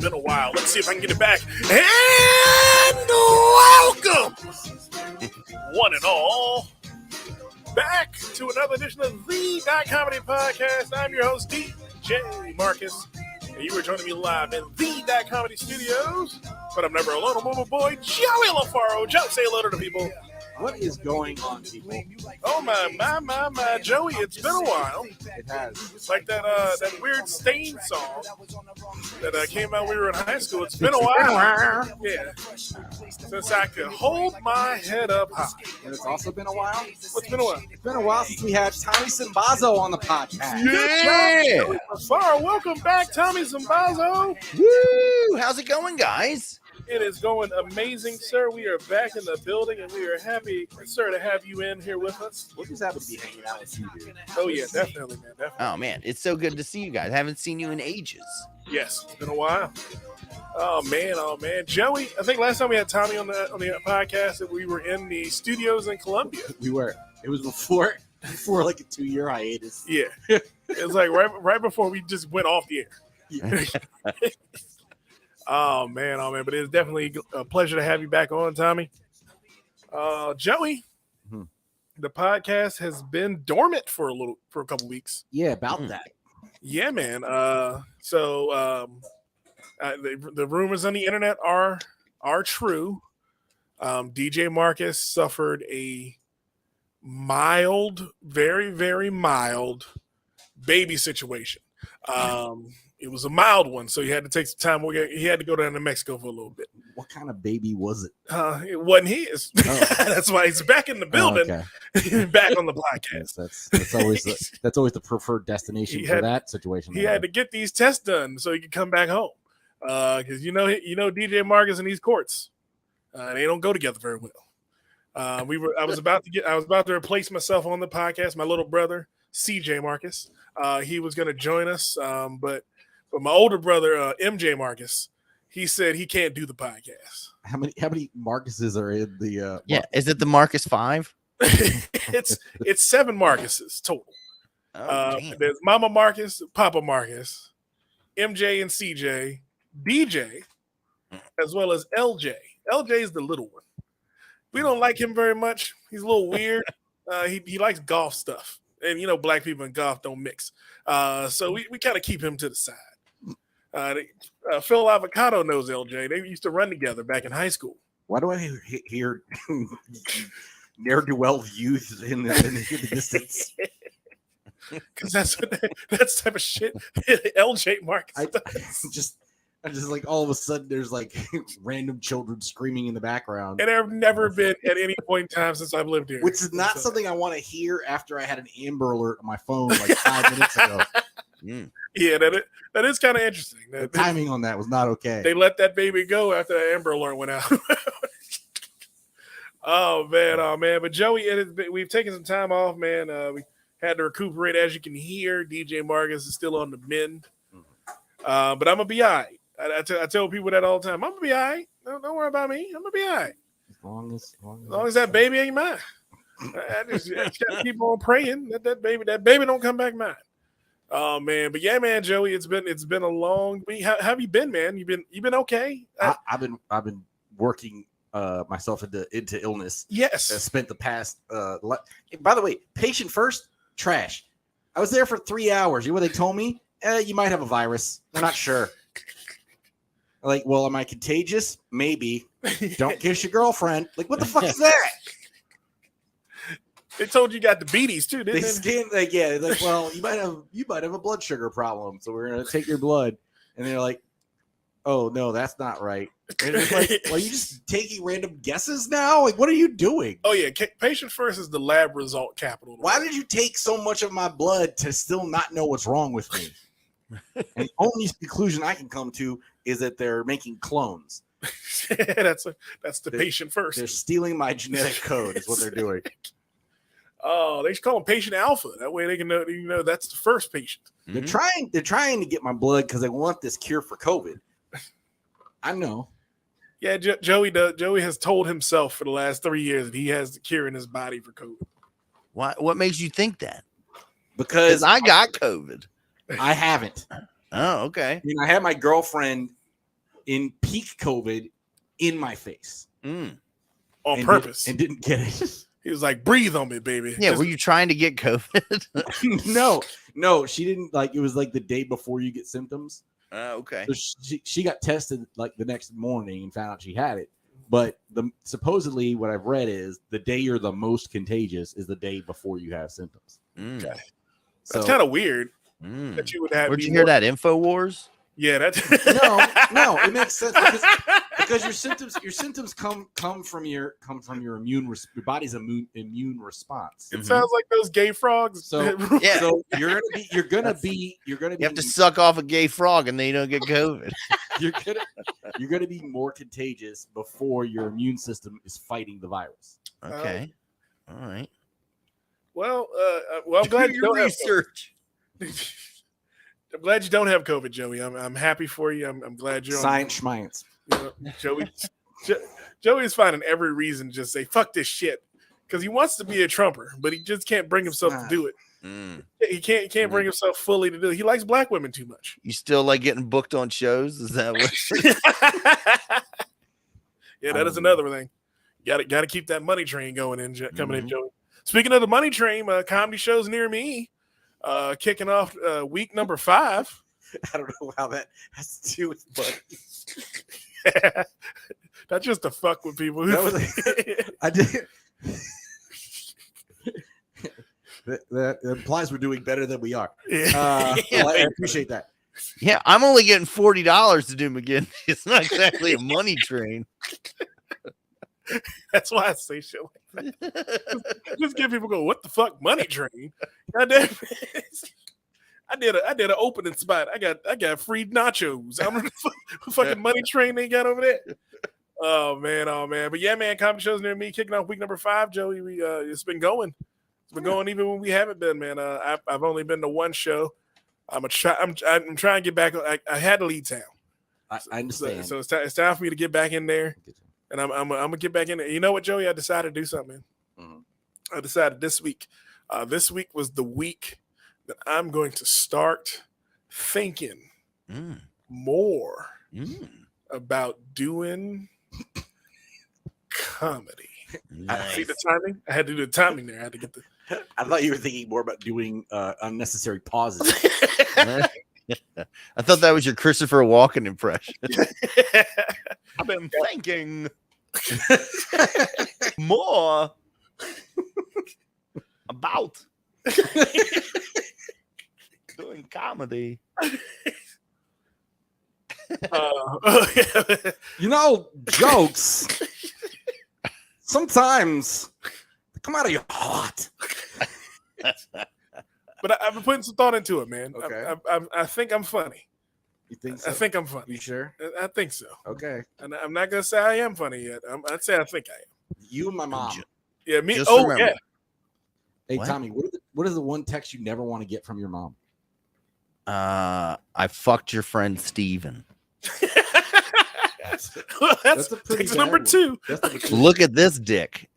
been a while. Let's see if I can get it back. And welcome, one and all, back to another edition of the Comedy Podcast. I'm your host, DJ Marcus, and you are joining me live in the Comedy Studios. But I'm never alone. I'm with my boy, Joey LaFaro. Joe, say hello to the people. What is going on, people? Oh, my. Joey, it's been a while. It has. It's like that weird Stain song that came out when we were in high school. It's been a while. Yeah. Since I could hold my head up high. And it's also been a while. What's been a while? It's been a while since we had Tommy Simbazo on the podcast. Yeah. Far, welcome back, Tommy Zambazo. Woo! How's it going, guys? It is going amazing, sir. We are back in the building, and we are happy, sir, to have you in here with us. We're just happy to be hanging out with you, dude. Oh, yeah, definitely, man. Definitely. Oh, man. It's so good to see you guys. I haven't seen you in ages. Yes, it's been a while. Oh, man. Joey, I think last time we had Tommy on the podcast, that we were in the studios in Columbia. We were. It was before like a 2-year hiatus. Yeah. It was like right before we just went off the air. Yeah. Oh man, but it's definitely a pleasure to have you back on, Tommy. Joey, The podcast has been dormant for a couple weeks. Yeah, about that. Yeah, man. The rumors on the internet are true. DJ Marcus suffered a mild, very, very mild baby situation. It was a mild one, so he had to take some time. He had to go down to Mexico for a little bit. What kind of baby was it? It wasn't his. Oh. That's why he's back in the building, back on the podcast. That's always the preferred destination for that situation. He had to get these tests done so he could come back home. Because you know DJ Marcus and these courts, they don't go together very well. I was about to replace myself on the podcast. My little brother, CJ Marcus, he was going to join us, but my older brother, MJ Marcus, he said he can't do the podcast. How many Marcuses are in the? Is it the Marcus 5? It's 7 Marcuses total. There's Mama Marcus, Papa Marcus, MJ and CJ, DJ, as well as LJ. LJ is the little one. We don't like him very much. He's a little weird. He likes golf stuff, and black people and golf don't mix. So we kind of keep him to the side. Phil Avocado knows LJ. They used to run together back in high school. Why do I hear ne'er-do-well views in the distance? Because that's the type of shit LJ Marcus does. I just like all of a sudden there's like random children screaming in the background. And there have never been at any point in time since I've lived here. Which is not something I want to hear after I had an Amber Alert on my phone like 5 minutes ago. Yeah, that is kind of interesting. The timing on that was not okay. They let that baby go after the Amber Alert went out. Oh man. But Joey, we've taken some time off, man. We had to recuperate, as you can hear. DJ Marcus is still on the mend. But I'm gonna be all right. I tell people that all the time. I'm gonna be all right. Don't worry about me. I'm gonna be all right. As long as that baby ain't mine. I just gotta keep on praying that baby don't come back mine. Oh man, but yeah, man, Joey, it's been a long week. How have you been, man? You been okay? I've been working myself into illness. Yes, I spent the past. By the way, patient first, trash. I was there for 3 hours. You know what they told me? You might have a virus. We're not sure. Like, well, am I contagious? Maybe. Don't kiss your girlfriend. Like, what the fuck is that? They told you got the beaties too, didn't they? Scanned, like, well, you might have a blood sugar problem, so we're gonna take your blood. And they're like, oh no, that's not right. And it's like, well, you just taking random guesses now? Like, what are you doing? Oh yeah, patient first is the lab result capital. Why did you take so much of my blood to still not know what's wrong with me? And the only conclusion I can come to is that they're making clones. That's the patient first. They're stealing my genetic code is what they're doing. Oh, they should call him patient alpha. That way they can know that's the first patient. They're trying to get my blood because they want this cure for COVID. I know. Yeah, Joey has told himself for the last 3 years that he has the cure in his body for COVID. What makes you think that? Because I got COVID. I haven't. Oh, okay. I had my girlfriend in peak COVID in my face on and purpose. and didn't get it. He was like, "Breathe on me, baby." Yeah, Just- were you trying to get COVID? No, she didn't. Like, it was like the day before you get symptoms. Okay. So she got tested like the next morning and found out she had it. But supposedly what I've read is the day you're the most contagious is the day before you have symptoms. Okay. So That's kind of weird that you would have. Where'd you hear that? InfoWars? Yeah, that's no, it makes sense because your symptoms come from your your body's immune response. It sounds like those gay frogs. So Yeah. so you're gonna be You have to suck off a gay frog and then you don't get COVID. you're gonna be more contagious before your immune system is fighting the virus. Okay. All right. Well, I'm glad you don't research. have COVID. I'm glad you don't have COVID, Joey. I'm happy for you. I'm glad you're Science schmience. on. Joey is finding every reason to just say fuck this shit because he wants to be a Trumper, but he just can't bring himself to do it. He can't bring himself fully to do it. He likes black women too much. You still like getting booked on shows? Is that what? Yeah, that is another thing. Got to keep that money train going in, coming in, Joey. Speaking of the money train, comedy shows near me, kicking off week number 5. I don't know how that has to do with money. That's just to fuck with people. I did. That implies we're doing better than we are. Yeah. I appreciate that. Yeah, I'm only getting $40 to do McGinn. It's not exactly a money train. That's why I say shit like that. Just get people go, what the fuck, money train? God damn it. I did an opening spot. I got free nachos. I don't know the fucking money train they got over there. Oh man. But yeah, man, comedy shows near me kicking off week number 5, Joey. It's been going. It's been going even when we haven't been, man. I've only been to one show. I'm trying to get back. I had to leave town. I understand. So it's time for me to get back in there. And I'm gonna get back in there. You know what, Joey? I decided to do something. I decided this week. This week was the week that I'm going to start thinking more about doing comedy. Nice. See the timing? I had to do the timing there. I had to get the. I thought you were thinking more about doing unnecessary pauses. I thought that was your Christopher Walken impression. I've been thinking more about doing comedy. Jokes sometimes they come out of your heart. But I've been putting some thought into it, man. Okay. I think I'm funny. You think so? I think I'm funny. You sure? I think so. Okay. And I'm not gonna say I am funny yet. I'd say I think I am. You and my mom. Yeah, me. Just Oh remember. yeah. Hey, What? Tommy, what is the one text you never want to get from your mom? I fucked your friend Steven. Well, that's a pretty text bad number one. 2. That's number 2. Look at this dick.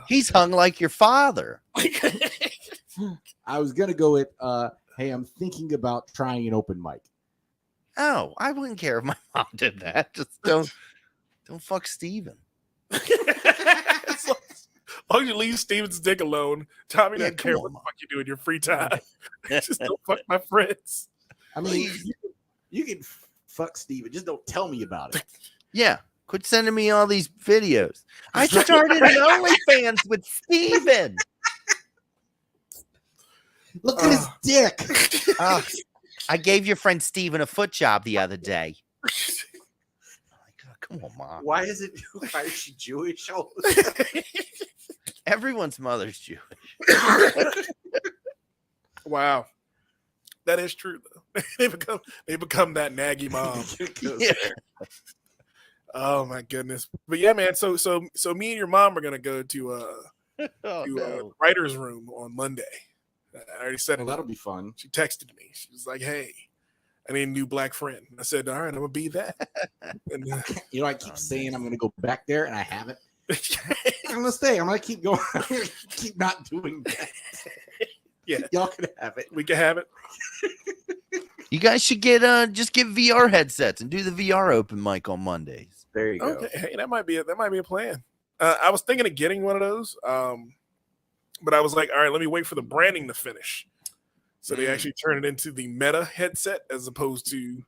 He's hung like your father. I was gonna go with hey, I'm thinking about trying an open mic. Oh, I wouldn't care if my mom did that. Just don't fuck Steven. As long as you leave Steven's dick alone, Tommy Yeah, doesn't care come what on, the fuck you do in your free time. Just don't fuck my friends. I mean, you can fuck Steven, just don't tell me about it. Yeah. Quit sending me all these videos. I started an OnlyFans with Steven. Look at his dick. I gave your friend Steven a foot job the other day. Oh my God, come on, Mom. Why is she Jewish? Everyone's mother's Jewish. Wow. That is true though. they become that naggy mom. Yeah. Oh my goodness. But yeah, man. So me and your mom are gonna go to Oh, no. writer's room on Monday. I already said Well, it. that'll be fun. She texted me. She was like, "Hey, I need a new black friend." I said, "All right, I'm gonna be that." And, You know, I keep saying I'm gonna go back there, and I haven't. I'm gonna stay. I'm gonna keep going. I'm gonna keep not doing that. Yeah, Y'all can have it. we can have it. You guys should get just get VR headsets and do the VR open mic on Mondays. There you go. Okay, hey, that might be a plan. I was thinking of getting one of those, but I was like, all right, let me wait for the branding to finish. So they actually turn it into the Meta headset as opposed to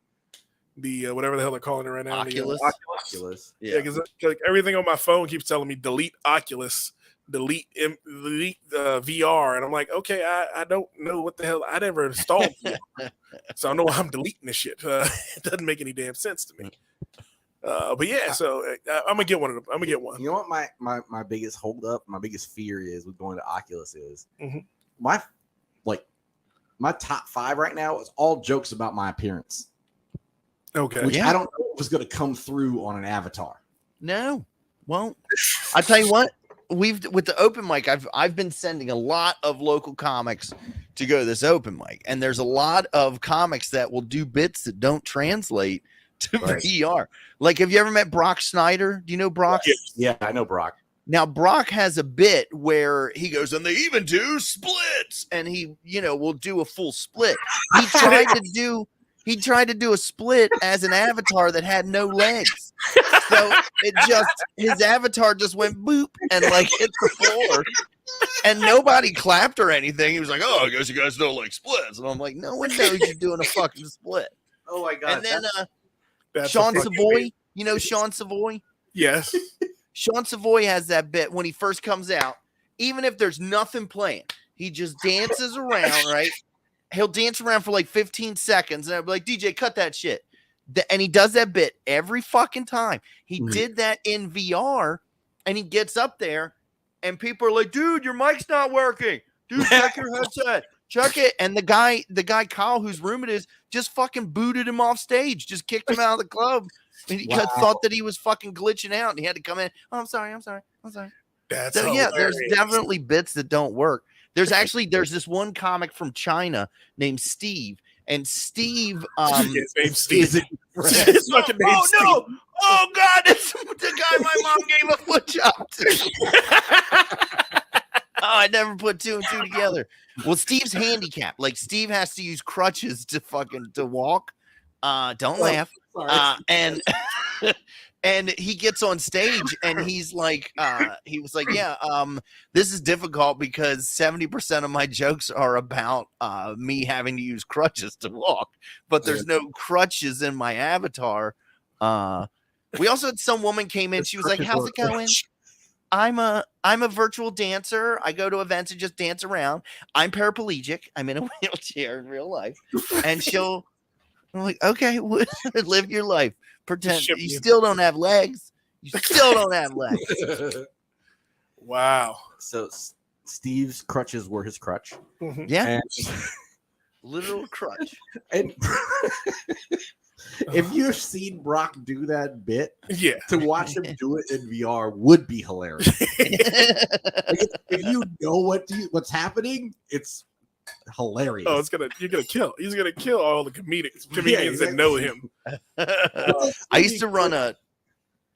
the whatever the hell they're calling it right now. Oculus. The, Oculus. Yeah, because like, everything on my phone keeps telling me delete Oculus, delete VR, and I'm like, okay, I don't know what the hell. I never installed VR, so I know I'm deleting this shit. It doesn't make any damn sense to me. But yeah, so I'm gonna get one of them. I'm gonna get one. You know what my biggest hold up, my biggest fear is with going to Oculus is Mhm. my top 5 right now is all jokes about my appearance, Okay. which Yeah. I don't know if was going to come through on an avatar. No, won't. I tell you what, with the open mic, I've been sending a lot of local comics to go to this open mic, and there's a lot of comics that will do bits that don't translate to Right. VR. Like, have you ever met Brock Snyder? Do you know Brock? Yeah, I know Brock. Now, Brock has a bit where he goes, and they even do splits, and he, will do a full split. He tried to do a split as an avatar that had no legs. So his avatar just went boop and like hit the floor, and nobody clapped or anything. He was like, "Oh, I guess you guys don't like splits," and I'm like, "No one knows you're doing a fucking split." Oh my god! And then That's Sean a fucking Savoy, bit. you know Sean Savoy. Yes. Sean Savoy has that bit when he first comes out. Even if there's nothing playing, he just dances around, right? He'll dance around for like 15 seconds, and I'll be like, DJ, cut that shit. And he does that bit every fucking time. He did that in VR, and he gets up there, and people are like, dude, your mic's not working. Dude, check your headset. Check it. And the guy Kyle, whose room it is, just fucking booted him off stage, just kicked him out of the club. And he thought that he was fucking glitching out, and he had to come in. Oh, I'm sorry. That's So yeah, there's hilarious. definitely bits that don't work. There's this one comic from China named Steve, and Steve His name's Steve. Is His fucking name's oh no! Oh god, it's the guy my mom gave a foot job to. Oh, I never put 2 and 2 together. Well, Steve's handicapped. Like, Steve has to use crutches to walk. Don't laugh. And and he gets on stage and he's like, he was like, yeah, this is difficult because 70% of my jokes are about me having to use crutches to walk, but there's no crutches in my avatar. We also had some woman came in. She was like, how's it going? I'm a virtual dancer. I go to events and just dance around. I'm paraplegic. I'm in a wheelchair in real life. And I'm like, okay, live your life. Pretend you still don't have legs. You still don't have legs. Wow. So Steve's crutches were his crutch. Yeah. And, Literal crutch. and if you've seen Brock do that bit, Yeah. to watch him do it in VR would be hilarious. If you know what's happening, it's hilarious. Oh, you're gonna kill. He's gonna kill all the comedians that know him. I used to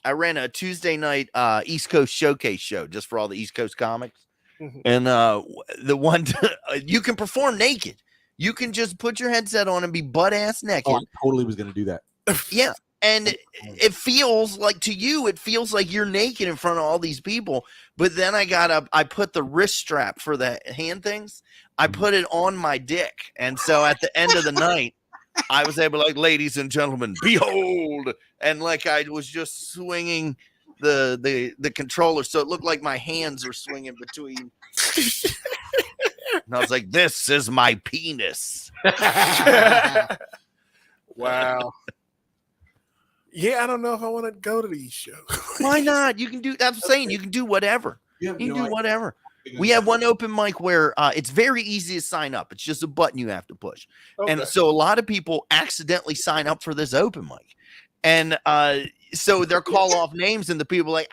I ran a Tuesday night East Coast showcase show just for all the East Coast comics. And the one you can perform naked. You can just put your headset on and be butt ass naked. Oh, I totally was going to do that. Yeah. And it feels like you're naked in front of all these people. But then I put the wrist strap for the hand things. I put it on my dick. And so at the end of the night, I was able to, like, ladies and gentlemen, behold. And like I was just swinging the controller. So it looked like my hands were swinging between. And I was like, this is my penis. Wow. Yeah, I don't know if I want to go to these shows. Why not? You can do. That's what I'm saying. You can do whatever. You can do whatever. We have one open mic where it's very easy to sign up. It's just a button you have to push. Okay. And so a lot of people accidentally sign up for this open mic. And so they're call off names, and the people are like,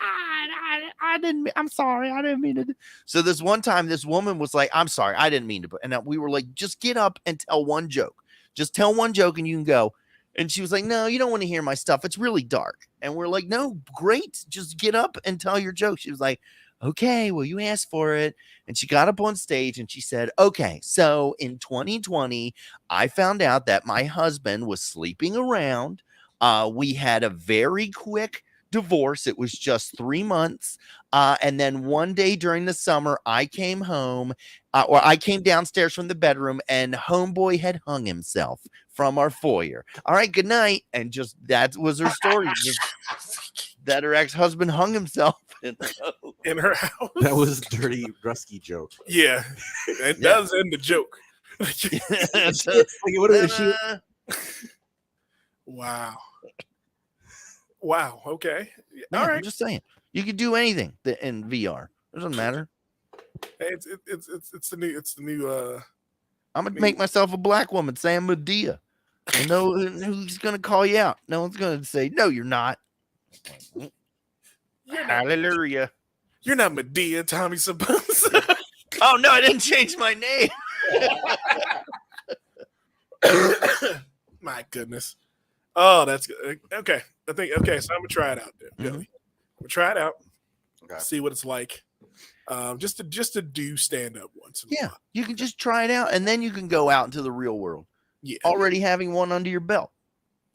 I didn't, I'm sorry. I didn't mean to. So this one time, this woman was like, I'm sorry. I didn't mean to. And we were like, just get up and tell one joke. Just tell one joke and you can go. And she was like, no, you don't want to hear my stuff. It's really dark. And we're like, no, great. Just get up and tell your joke. She was like, okay, well, you asked for it. And she got up on stage and she said, okay, so in 2020, I found out that my husband was sleeping around. We had a very quick divorce. It was just 3 months. And then one day during the summer, I came home or I came downstairs from the bedroom and homeboy had hung himself from our foyer. All right, good night. And just that was her story. That her ex-husband hung himself in her house. That was a dirty Rusky joke. Yeah, it does end the joke. Wow. Wow. Okay. Man, All right. I'm just saying, you could do anything in VR. It doesn't matter. It's the new. I'm gonna make myself a black woman, say I'm Medea. And no, who's gonna call you out? No one's gonna say no. You're not. Hallelujah. You're not Medea, Tommy Suppose. Oh no, I didn't change my name. My goodness. Oh, that's good. Okay. So I'm gonna try it out there. Mm-hmm. Really. I'm gonna try it out. Okay. See what it's like. Just to do stand up once. Yeah, you can just try it out, and then you can go out into the real world. Yeah. Already having one under your belt.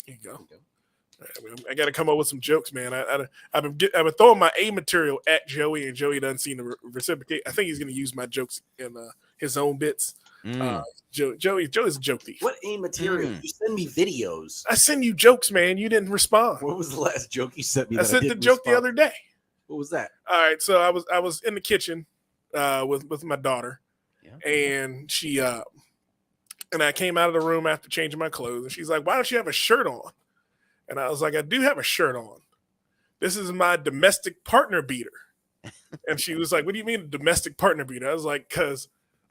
There you go. I got to come up with some jokes, man. I've been throwing my A material at Joey, and Joey doesn't seem to reciprocate. I think he's going to use my jokes in his own bits. Joey's a joke thief. What A material? You send me videos. I send you jokes, man. You didn't respond. What was the last joke you sent me? I sent the joke the other day. What was that? All right, so I was in the kitchen with my daughter, and she and I came out of the room after changing my clothes, and she's like, "Why don't you have a shirt on?" And I was like, "I do have a shirt on. This is my domestic partner beater." And she was like, "What do you mean domestic partner beater?" I was like, "Because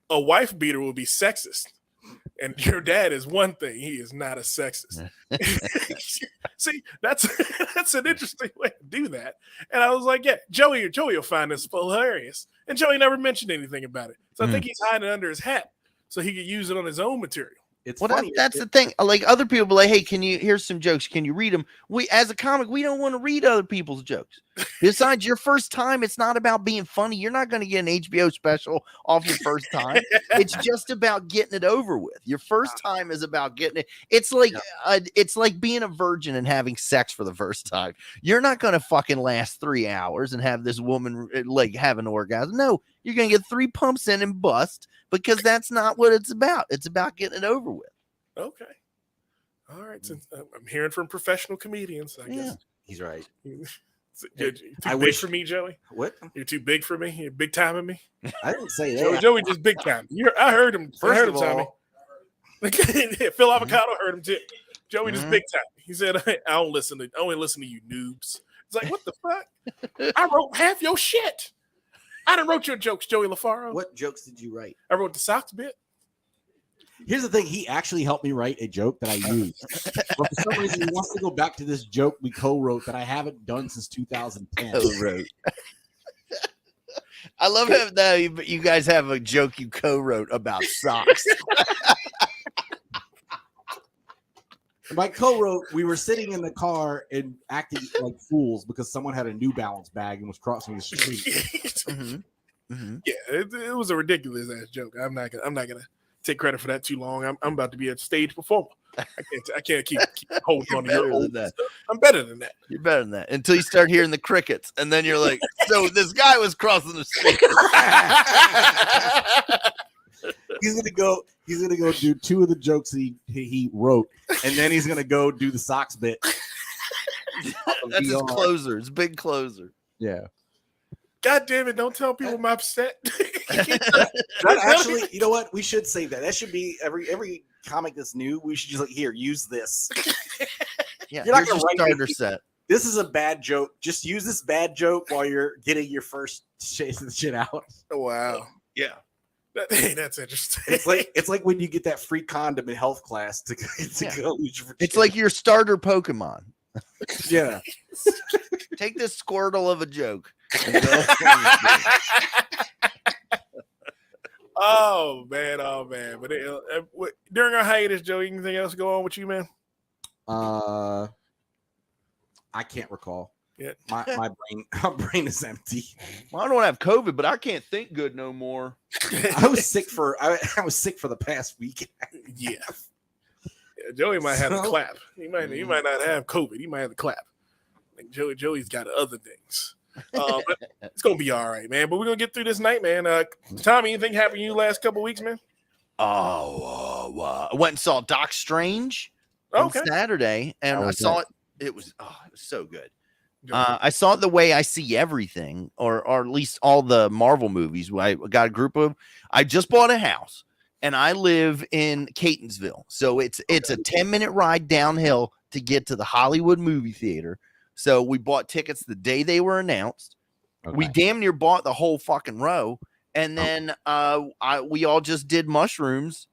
a wife beater will be sexist. And your dad is one thing. He is not a sexist." See, that's an interesting way to do that. And I was like, yeah, Joey will find this hilarious. And Joey never mentioned anything about it. So I think he's hiding it under his hat so he could use it on his own material. It's well, funny. that's the thing. Like other people be like, hey, here's some jokes. Can you read them? As a comic, we don't want to read other people's jokes. Besides, your first time, it's not about being funny. You're not going to get an HBO special off your first time. It's just about getting it over with. Your first time is about getting it. It's like being a virgin and having sex for the first time. You're not going to fucking last 3 hours and have this woman like have an orgasm. No, you're going to get 3 pumps in and bust. Because that's not what it's about. It's about getting it over with. Okay. All right. Since I'm hearing from professional comedians, I guess. He's right. You're too big for me, Joey. What? You're too big for me. You're big timing me. I didn't say that. Joey just big time. I heard him. First of of all, Tommy. Phil Avocado heard him too. Joey just big time. He said, "I only listen to you noobs." It's like, what the fuck? I wrote half your shit. I done wrote your jokes, Joey LaFaro. What jokes did you write? I wrote the socks bit. Here's the thing. He actually helped me write a joke that I used. But for some reason, he wants to go back to this joke we co-wrote that I haven't done since 2010. Co-wrote. I love how you guys have a joke you co-wrote about socks. By co-wrote, we were sitting in the car and acting like fools because someone had a New Balance bag and was crossing the street. Yeah, it was a ridiculous ass joke. I'm not gonna take credit for that too long. I'm about to be a stage performer. I can't keep holding on to your old stuff. I'm better than that. You're better than that until you start hearing the crickets, and then you're like, "So this guy was crossing the street." He's gonna go do 2 of the jokes he wrote, and then he's gonna go do the socks bit. That's his closer. It's big closer. Yeah. God damn it! Don't tell people I'm upset. Actually, you know what? We should say that. That should be every comic that's new. We should just like, here, use this. Yeah, you're not gonna write starter set. This is a bad joke. Just use this bad joke while you're getting your first shit out. Wow. Yeah. That's interesting. It's like when you get that free condom in health class to go. It's like your starter Pokemon. Yeah. Take this Squirtle of a joke. Oh man. But during our hiatus, Joe, anything else go on with you, man? I can't recall. Yeah. My brain is empty. Well, I don't have COVID, but I can't think good no more. I was sick for the past week. Yeah. Joey might have the So- clap. He might not have COVID. He might have the clap. Like Joey's got other things. But it's gonna be all right, man. But we're gonna get through this night, man. Tommy, anything happened to you last couple weeks, man? I went and saw Doc Strange Okay. on Saturday, and How I was saw that? it. It was so good. I saw it the way I see everything, or at least all the Marvel movies. I got a group of. I just bought a house, and I live in Catonsville, so it's a 10-minute ride downhill to get to the Hollywood movie theater. So we bought tickets the day they were announced. Okay. We damn near bought the whole fucking row, and then we all just did mushrooms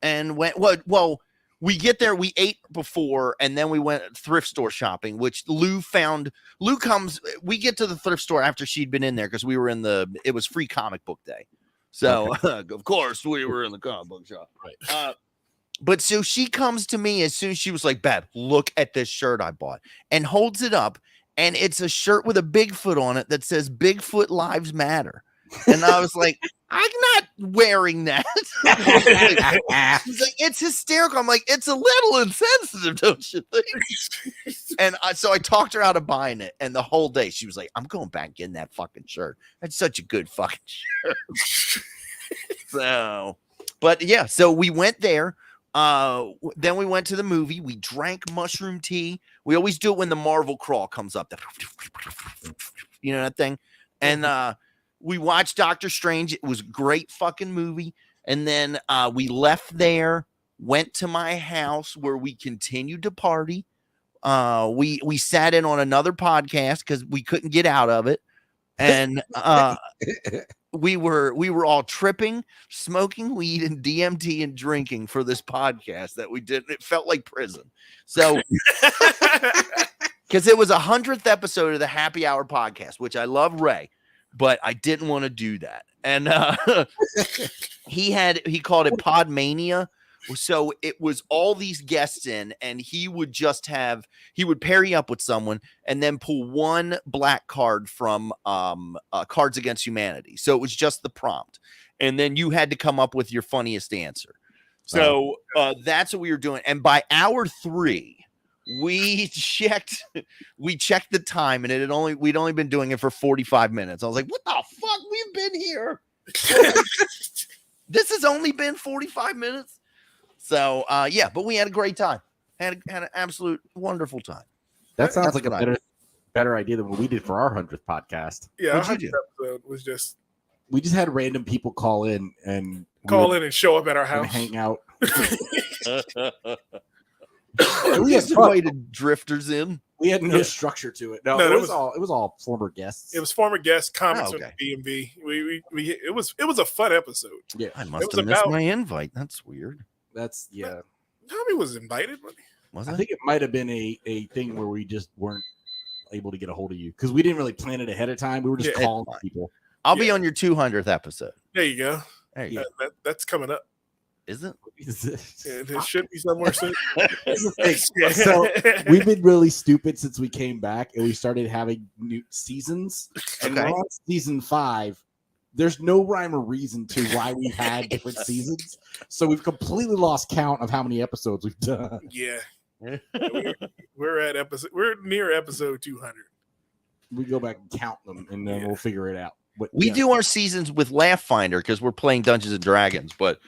and went. Well, we get there, we ate before, and then we went thrift store shopping, which Lou found. Lou comes. We get to the thrift store after she'd been in there because we were it was free comic book day, so of course we were in the comic book shop. Right. But so she comes to me as soon as she was like, "Bab, look at this shirt I bought," and holds it up, and it's a shirt with a Bigfoot on it that says "Bigfoot Lives Matter," and I was like, "I'm not wearing that." She's like, "It's hysterical." I'm like, "It's a little insensitive, don't you think?" And so I talked her out of buying it, and the whole day she was like, "I'm going back and getting that fucking shirt. That's such a good fucking shirt." So, but yeah, so we went there. Then we went to the movie. We drank mushroom tea. We always do it when the Marvel crawl comes up. You know that thing? And we watched Doctor Strange. It was a great fucking movie. And then we left there, went to my house where we continued to party. We sat in on another podcast because we couldn't get out of it. And we were all tripping, smoking weed and DMT and drinking for this podcast that we did. It felt like prison. So because it was 100th episode of the Happy Hour podcast, which I love Ray, but I didn't want to do that. And he called it Podmania. So it was all these guests in, and he would pair you up with someone and then pull one black card from Cards Against Humanity. So it was just the prompt. And then you had to come up with your funniest answer. So that's what we were doing. And by hour 3, we checked the time, and we'd only been doing it for 45 minutes. I was like, what the fuck? We've been here. This has only been 45 minutes. So but we had a great time. Had an absolute wonderful time. That sounds That's like a better idea than what we did for our 100th podcast. Yeah, our What'd you 100th episode was just We just had random people call in and show up at our and house. hang out. We just invited drifters in. We had no structure to it. No, No, it was all former guests. It was former guests, comments Oh, from okay. the DMV. It was a fun episode. Yeah, I must was have missed about- my invite. That's weird. that's yeah. Tommy was invited. Was I I? think it might have been a thing where we just weren't able to get a hold of you because we didn't really plan it ahead of time. We were just Yeah. calling people. I'll be on your 200th episode. There you go. There you go. That's coming up. Is it? Yeah, it should be somewhere soon. So we've been really stupid since we came back and we started having new seasons. And Okay. we're on season 5. There's no rhyme or reason to why we had different seasons. So we've completely lost count of how many episodes we've done. Yeah. We're near episode 200. We go back and count them and then we'll figure it out. But We yeah. do our seasons with Laugh Finder because we're playing Dungeons and Dragons, but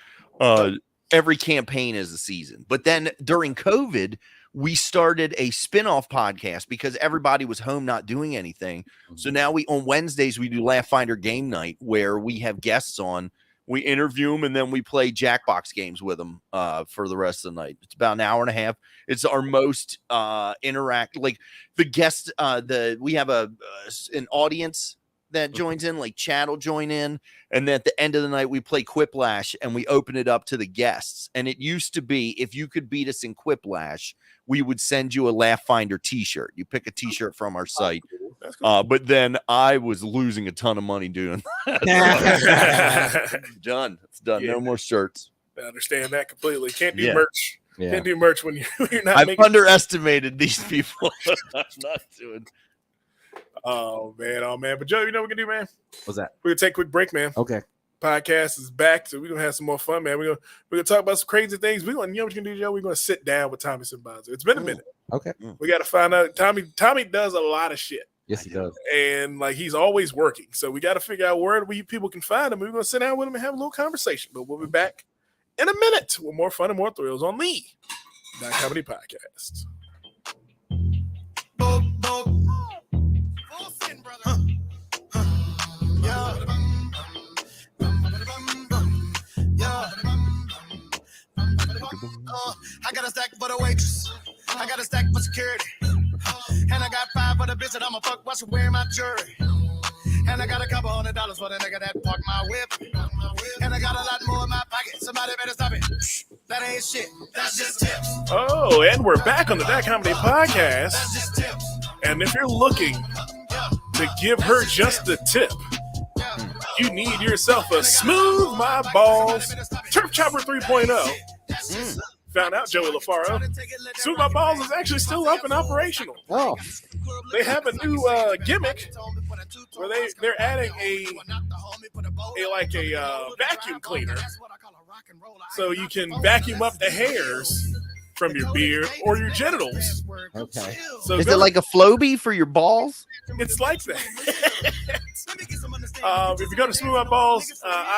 every campaign is a season. But then during COVID, we started a spin-off podcast because everybody was home not doing anything. So now on Wednesdays we do Laugh Finder Game Night where we have guests on. We interview them and then we play Jackbox games with them for the rest of the night. It's about an hour and a half. It's our most like the guests. We have an audience that joins in, like Chad will join in, and then at the end of the night we play Quiplash and we open it up to the guests. And it used to be if you could beat us in Quiplash, we would send you a Laugh Finder t-shirt. You pick a t-shirt from our site. That's cool. But then I was losing a ton of money doing that. It's done. It's done. Yeah. No more shirts. I understand that completely. Can't do Yeah. merch. Yeah. Can't do merch when you're not I've making. underestimated these people. I'm not doing. Oh man. But Joe, you know what we're gonna do, man? What's that? We're gonna take a quick break, man. Okay. Podcast is back, so we're gonna have some more fun, man. We're gonna talk about some crazy things. We're gonna, you know what you're gonna do, Joe? We're gonna sit down with Tommy Simbazo. It's been a minute. Okay. We got to find out. Tommy does a lot of shit. Yes, he does. And like he's always working, so we got to figure out where people can find him. We're gonna sit down with him and have a little conversation. But we'll be back in a minute with more fun and more thrills on the Not Comedy Podcast. I got a stack for the waitress. I got a stack for security. And I got 5 for the bitch that I'ma fuck while she wearing my jewelry. And I got a couple $100 for the nigga that parked my whip. And I got a lot more in my pocket. Somebody better stop it. That ain't shit. That's just tips. Oh, and we're back on the That Comedy Podcast. That's just tips. And if you're looking to give her just a tip, you need yourself a Smooth My Balls Turf Chopper 3.0. Found out, Joey LaFaro, Smooth My Balls is actually still up and operational. Oh, They have a new gimmick where they're adding a vacuum cleaner, so you can vacuum up the hairs from your beard or your genitals. okay. So Is it like a Floby for your balls? it's like that. If you go to Smooth My Balls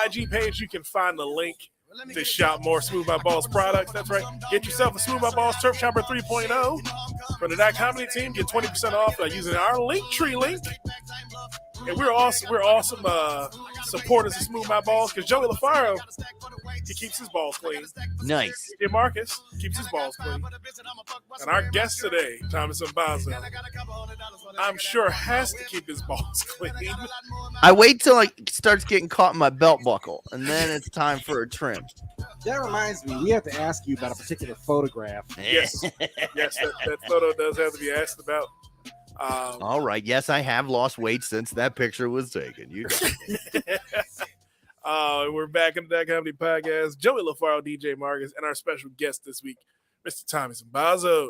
IG page, you can find the link to shop more Smooth My Balls products. That's right. Get yourself a Smooth My Balls Turf Chopper 3.0 from the That Comedy team. Get 20% off using our Linktree link. And we're awesome supporters of Smooth My Balls because Joey LaFaro, he keeps his balls clean. Nice. DJ Marcus keeps his balls clean. And our guest today, Thomas Mbazo, I'm sure has to keep his balls clean. I wait till it starts getting caught in my belt buckle, and then it's time for a trim. That reminds me, we have to ask you about a particular photograph. Yes, that photo does have to be asked about. All right. Yes, I have lost weight since that picture was taken. You got it. We're back in the That Comedy Podcast. Joey LaFaro, DJ Marcus, and our special guest this week, Mr. Thomas Mbazo.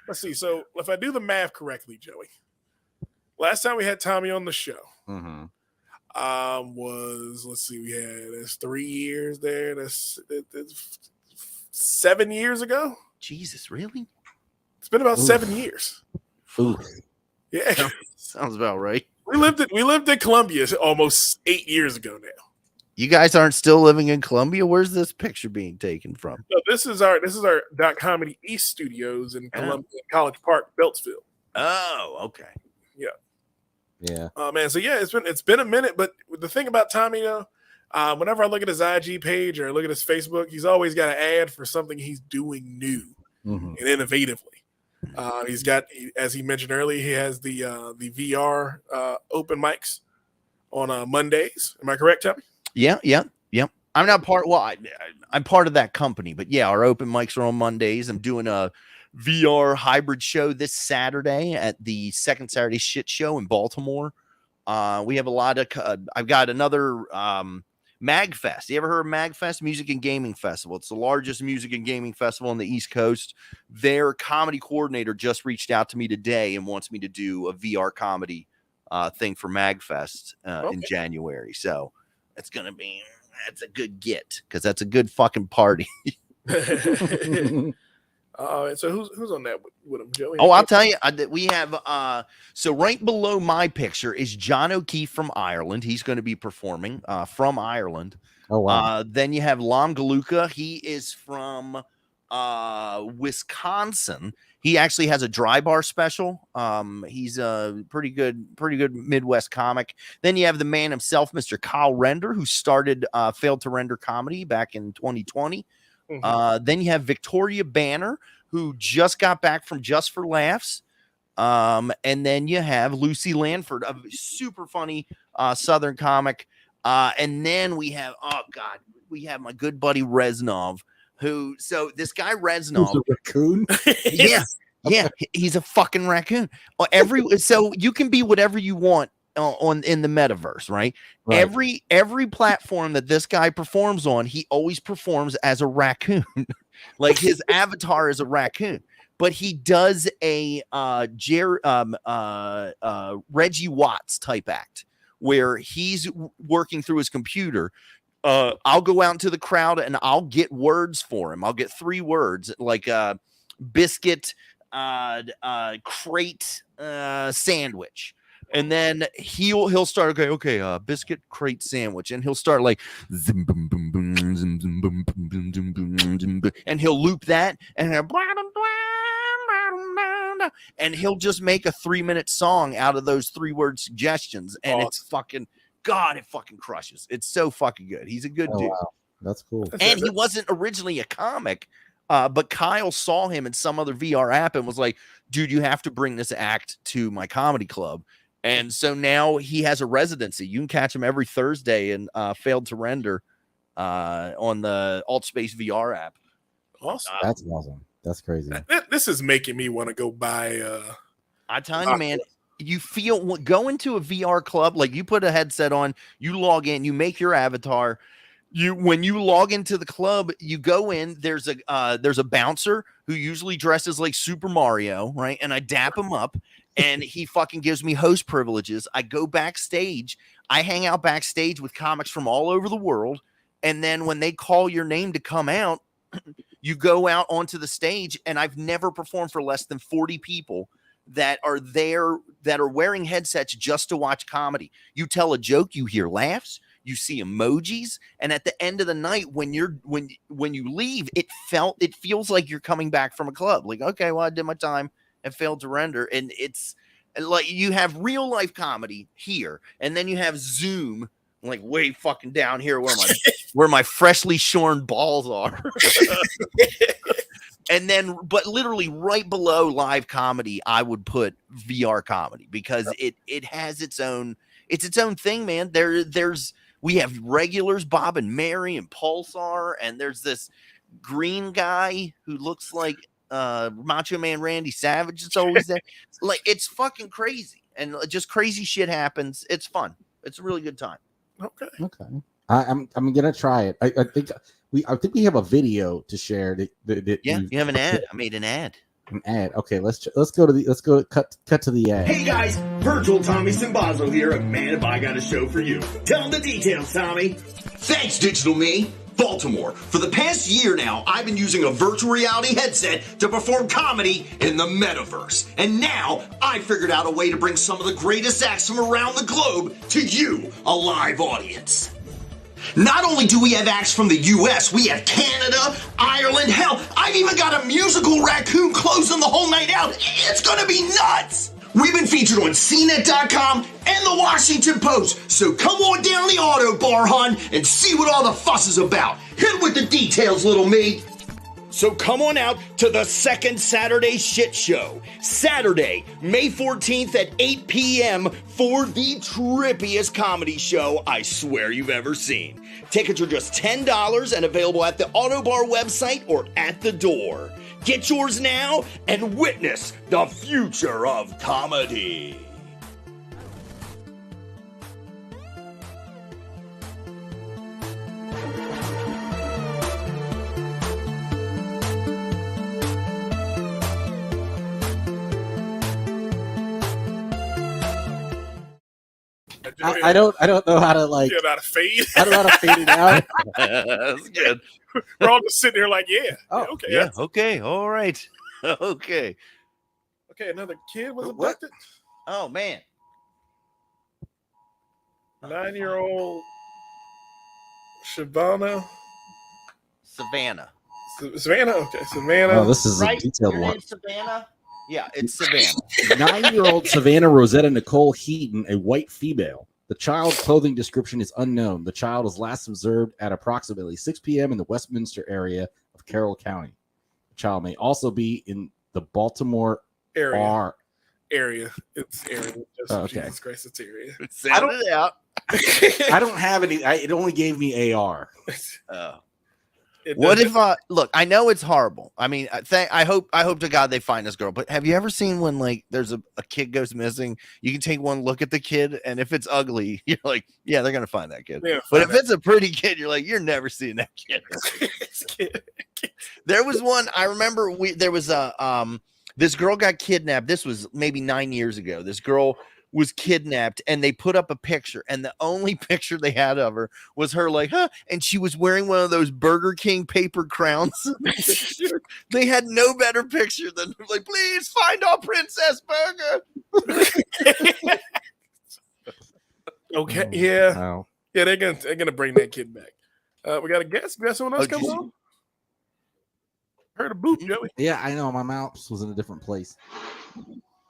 Let's see. So if I do the math correctly, Joey, last time we had Tommy on the show was, let's see, we had that's 3 years there. That's 7 years ago. Jesus, really? It's been about 7 years. Ooh. Yeah, Sounds about right. we lived in Columbia almost 8 years ago now. You guys aren't still living in Columbia? Where's this picture being taken from? So this is our Dot Comedy East Studios in Columbia, College Park, Beltsville. Oh, okay. Yeah. Oh man, so yeah, it's been a minute, but the thing about Tommy though, whenever I look at his IG page or look at his Facebook, he's always got an ad for something he's doing new and innovatively. He's got, as he mentioned earlier, he has the VR open mics on Mondays. Am I correct, Tommy? Yeah. I'm not part. Well, I'm part of that company, but yeah, our open mics are on Mondays. I'm doing a VR hybrid show this Saturday at the Second Saturday Shit Show in Baltimore. We have a lot of. I've got another MagFest. You ever heard of MagFest? Music and Gaming Festival. It's the largest music and gaming festival on the East Coast. Their comedy coordinator just reached out to me today and wants me to do a VR comedy thing for MagFest in January. So that's gonna be. That's a good get because that's a good fucking party. So who's on that with him, Joey? Oh, I'll tell you, we have so right below my picture is John O'Keefe from Ireland. He's going to be performing from Ireland. Oh wow. Then you have Lam Galuka. He is from Wisconsin. He actually has a dry bar special. He's a pretty good Midwest comic. Then you have the man himself, Mr. Kyle Render, who started Failed to Render Comedy back in 2020. Then you have Victoria Banner, who just got back from Just for Laughs. And then you have Lucy Lanford, a super funny Southern comic. And then we have, we have my good buddy Reznov, so this guy Reznov. Who's a raccoon? Yeah, he's a fucking raccoon. So you can be whatever you want in the metaverse, right? Every platform that this guy performs on, he always performs as a raccoon. Like his avatar is a raccoon. but he does a Reggie Watts type act where he's working through his computer. I'll go out into the crowd and I'll get words for him. I'll get 3 words like biscuit, crate, sandwich. And then he'll start okay, biscuit crate sandwich, and he'll start like zim, boom, boom, boom, zim, zim, boom, boom, boom, zim, boom, zim, boom, and he'll loop that, and he'll just make a 3-minute song out of those 3-word suggestions, and it's fucking God, it fucking crushes. It's so fucking good. He's a good dude. Wow. That's cool. And he wasn't originally a comic, but Kyle saw him in some other VR app and was like, dude, you have to bring this act to my comedy club. And so now he has a residency. You can catch him every Thursday in Failed to Render on the Altspace VR app. Awesome. That's awesome. That's crazy. This is making me want to go buy. I tell you, man, you feel go into a VR club, like you put a headset on, you log in, you make your avatar. When you log into the club, you go in. There's a bouncer who usually dresses like Super Mario, right? And I dap him up, and he fucking gives me host privileges. I go backstage. I hang out backstage with comics from all over the world, and then when they call your name to come out, you go out onto the stage. And I've never performed for less than 40 people that are there that are wearing headsets just to watch comedy. You tell a joke, you hear laughs. You see emojis, and at the end of the night, when you leave, it feels like you're coming back from a club. Like, okay, well, I did my time and Failed to Render, and it's like you have real life comedy here, and then you have Zoom, like way fucking down here where my freshly shorn balls are, and then but literally right below live comedy, I would put VR comedy because it has its own thing, man. We have regulars, Bob and Mary and Pulsar, and there's this green guy who looks like Macho Man Randy Savage. It's always there. Like, it's fucking crazy, and just crazy shit happens. It's fun. It's a really good time. Okay. I'm gonna try it. I think we have a video to share. Yeah, you have an ad. I made an ad. An ad. Okay, let's go cut to the ad. Hey guys, Virtual Tommy Simbazo here, and man, have I got a show for you. Tell them the details, Tommy. Thanks, Digital Me. Baltimore. For the past year now, I've been using a virtual reality headset to perform comedy in the metaverse. And now, I figured out a way to bring some of the greatest acts from around the globe to you, a live audience. Not only do we have acts from the US, we have Canada, Ireland, hell, I've even got a musical raccoon closing the whole night out. It's gonna be nuts! We've been featured on CNET.com and the Washington Post, so come on down the auto bar, hon, and see what all the fuss is about. Hit with the details, little me. So come on out to the second Saturday Shit Show. Saturday, May 14th at 8 p.m. for the trippiest comedy show I swear you've ever seen. Tickets are just $10 and available at the Autobar website or at the door. Get yours now and witness the future of comedy. I don't know how to like. Yeah, about to fade. I don't know how to fade it out. That's good. We're all just sitting here like, yeah. Oh, Okay. Yeah. Okay. All right. Okay. Okay. Another kid was What? abducted. Oh man. 9-year-old Savannah. Savannah. Savannah. Okay. Savannah. Oh, this is Right? a detailed Your one. name's Savannah? Yeah, it's Savannah. 9-year-old Savannah Rosetta Nicole Heaton, a white female. The child's clothing description is unknown. The child was last observed at approximately 6 p.m. in the Westminster area of Carroll County. The child may also be in the Baltimore area. It's area. Just, okay. Jesus Christ, it's area. Sound it out. I don't have any. It only gave me AR. What if look, I know it's horrible. I mean, I hope to God they find this girl, but have you ever seen when like there's a kid goes missing, you can take one look at the kid, and if it's ugly, you're like, yeah, they're gonna find that kid. But if it's a pretty kid, you're like, you're never seeing that kid. There was one I remember. There was a this girl got kidnapped. This was maybe 9 years ago. This girl was kidnapped, and they put up a picture, and the only picture they had of her was her like, and she was wearing one of those Burger King paper crowns. They had no better picture than like, please find our Princess Burger. Okay, yeah, Wow. yeah, they're gonna bring that kid back. We got a guest. We got someone else come on. Heard a boop, Joey. Yeah, I know. My mouse was in a different place.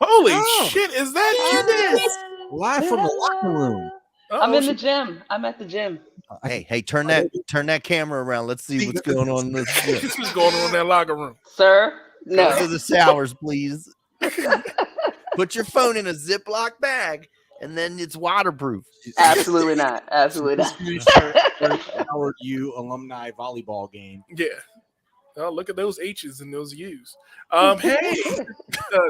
Holy Oh. shit! Is that Live from the locker room. I'm in the gym. I'm at the gym. Hey, turn that camera around. Let's see what's going on in this. This is going on in that locker room. Sir? Go No. to the showers, please. Put your phone in a Ziploc bag, and then it's waterproof. Absolutely not. Absolutely not. Howard U alumni volleyball game. Yeah. Oh, look at those H's and those U's. Hey.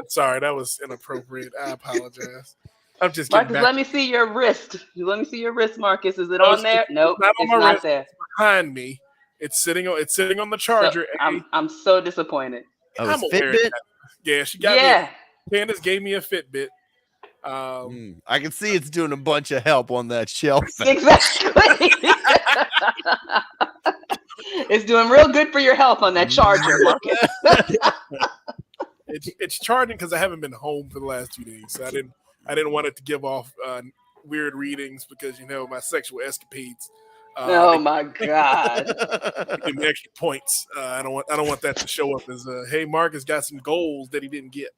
Sorry, that was inappropriate. I apologize. I'm just kidding. Marcus, let me see your wrist. Let me see your wrist, Marcus. Is it on there? Nope, not on it's my not wrist. there. Behind me. It's sitting on the charger. So, I'm so disappointed. Oh, I'm it's aware of Fitbit. that. Yeah, she got Yeah. me. Candace gave me a Fitbit. I can see it's doing a bunch of help on that shelf. Exactly. It's doing real good for your health on that charger, Marcus. It's charging because I haven't been home for the last 2 days, so I didn't want it to give off weird readings because my sexual escapades. Oh my God! Give me extra points. I don't want that to show up as hey, Marcus got some goals that he didn't get.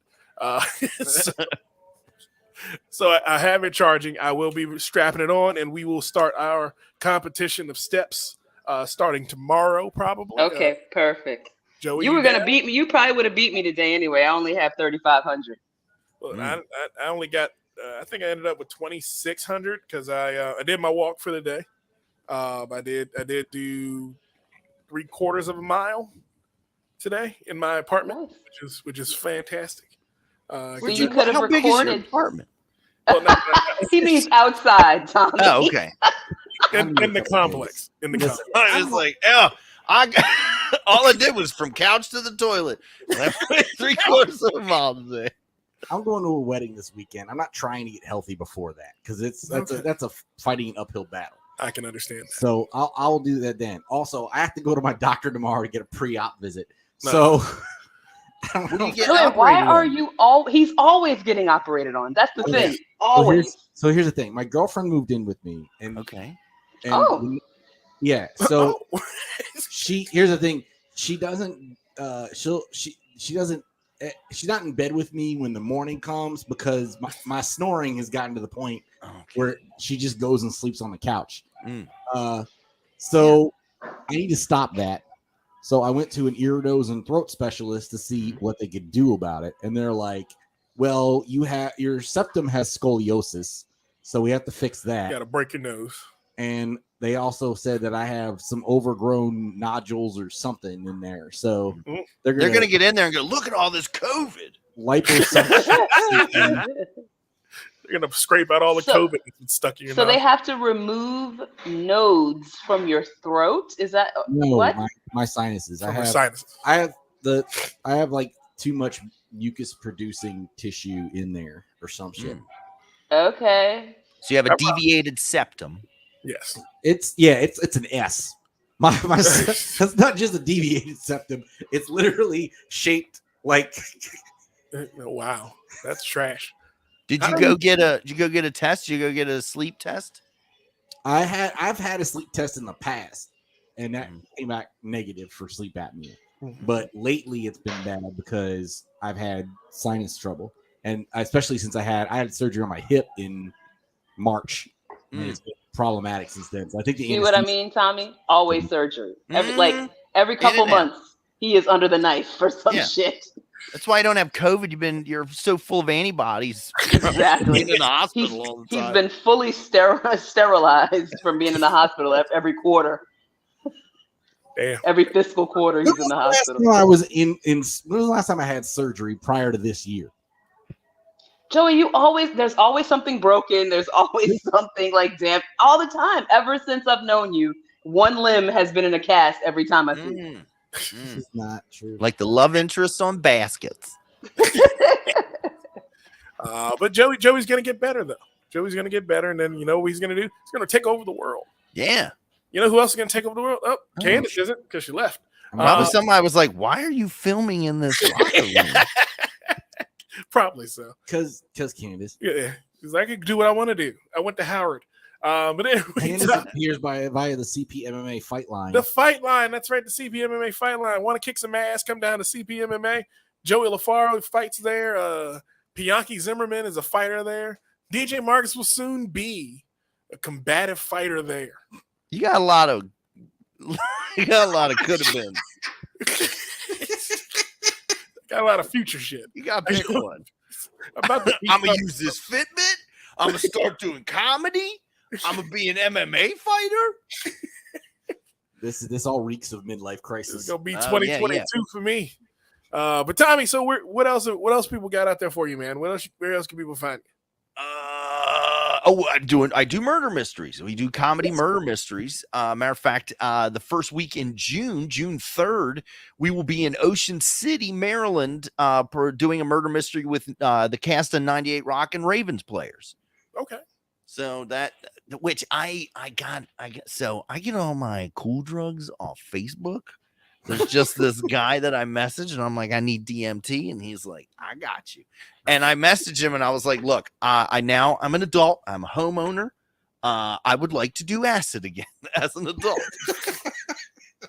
So I have it charging. I will be strapping it on, and we will start our competition of steps starting tomorrow, probably. Okay, perfect. Joey, You were gonna down? beat me. You probably would have beat me today anyway. I only have 3,500. Well, I only got. I think I ended up with 2,600 because I did my walk for the day. I did do 3/4 of a mile today in my apartment, Nice. which is fantastic. So you could have How big is your recorded. apartment? Well, no, He means outside, Tommy. Oh, okay. in the complex. In the complex. I was like, all I did was from couch to the toilet. And I went 3/4 of a mile today. I'm going to a wedding this weekend. I'm not trying to get healthy before that because that's a fighting an uphill battle. I can understand that. So I'll do that then. Also, I have to go to my doctor tomorrow to get a pre-op visit. No. So What do you get Wait, why operated are on? you all? He's always getting operated on. That's the Okay. thing. Always. So here's the thing. My girlfriend moved in with me, and Okay. Oh. yeah. So Oh. here's the thing. She doesn't. She doesn't. She's not in bed with me when the morning comes because my snoring has gotten to the point where she just goes and sleeps on the couch. So I need to stop that. So I went to an ear, nose, and throat specialist to see what they could do about it, and they're like, "Well, your septum has scoliosis, so we have to fix that." Got to break your nose. And they also said that I have some overgrown nodules or something in there. So They're gonna get in there and go, look at all this COVID. liposuction. They're gonna scrape out all the So- COVID that's stuck in your So mouth. they have to remove nodes from your throat. Is that No, what? my sinuses. from her sinuses. I have like too much mucus producing tissue in there or some shit. Okay. So you have a deviated septum. Yes. It's an S. My that's not just a deviated septum. It's literally shaped like Wow, that's trash. Did I you don't- go get a test? Did you go get a sleep test? I've had a sleep test in the past, and that came back negative for sleep apnea. But lately, it's been bad because I've had sinus trouble, and especially since I had surgery on my hip in March, and it's been problematic since then. So I think the See what I anesthesia- mean, Tommy? Always surgery. Every Mhm. couple In and out. months, he is under the knife for some Yeah. shit. That's why you don't have COVID. You're so full of antibodies. Exactly. Being in the hospital all the He's time. been fully sterilized from being in the hospital every quarter. Damn. Every fiscal quarter, he's in the Last hospital. time I was in when was the last time I had surgery prior to this year? Joey, there's always something broken. There's always something like damp all the time. Ever since I've known you, one limb has been in a cast every time I see you. This is not true. Like the love interests on baskets. But Joey's gonna get better though. Joey's gonna get better, and then you know what he's gonna do? He's gonna take over the world. Yeah. You know who else is gonna take over the world? Oh, Candace isn't because she left. Probably somebody was like, "Why are you filming in this locker room?" Probably so. Because Candace. Yeah, because I could do what I want to do. I went to Howard. But anyway, Candace appears via the CPMMA fight line. the fight line. That's right, the CPMMA fight line. Want to kick some ass? Come down to CPMMA. Joey LaFaro fights there. Bianchi Zimmerman is a fighter there. DJ Marcus will soon be a combative fighter there. You got a lot of could have been. Got a lot of future shit. You got to pick one. I'm gonna use this Fitbit. I'm gonna start doing comedy. I'm gonna be an MMA fighter. This all reeks of midlife It's crisis. gonna be 2022 for me. But Tommy, so what else people got out there for you, man? Where else can people find you? I do murder mysteries. We do comedy murder mysteries. Matter of fact, the first week in June 3rd, we will be in Ocean City, Maryland, doing a murder mystery with the cast of 98 Rock and Ravens players. Okay. So which I get all my cool drugs off Facebook. There's just this guy that I messaged, and I'm like, I need DMT, and he's like, I got you. And I messaged him, and I was like, look, I'm an adult, I'm a homeowner. I would like to do acid again as an adult.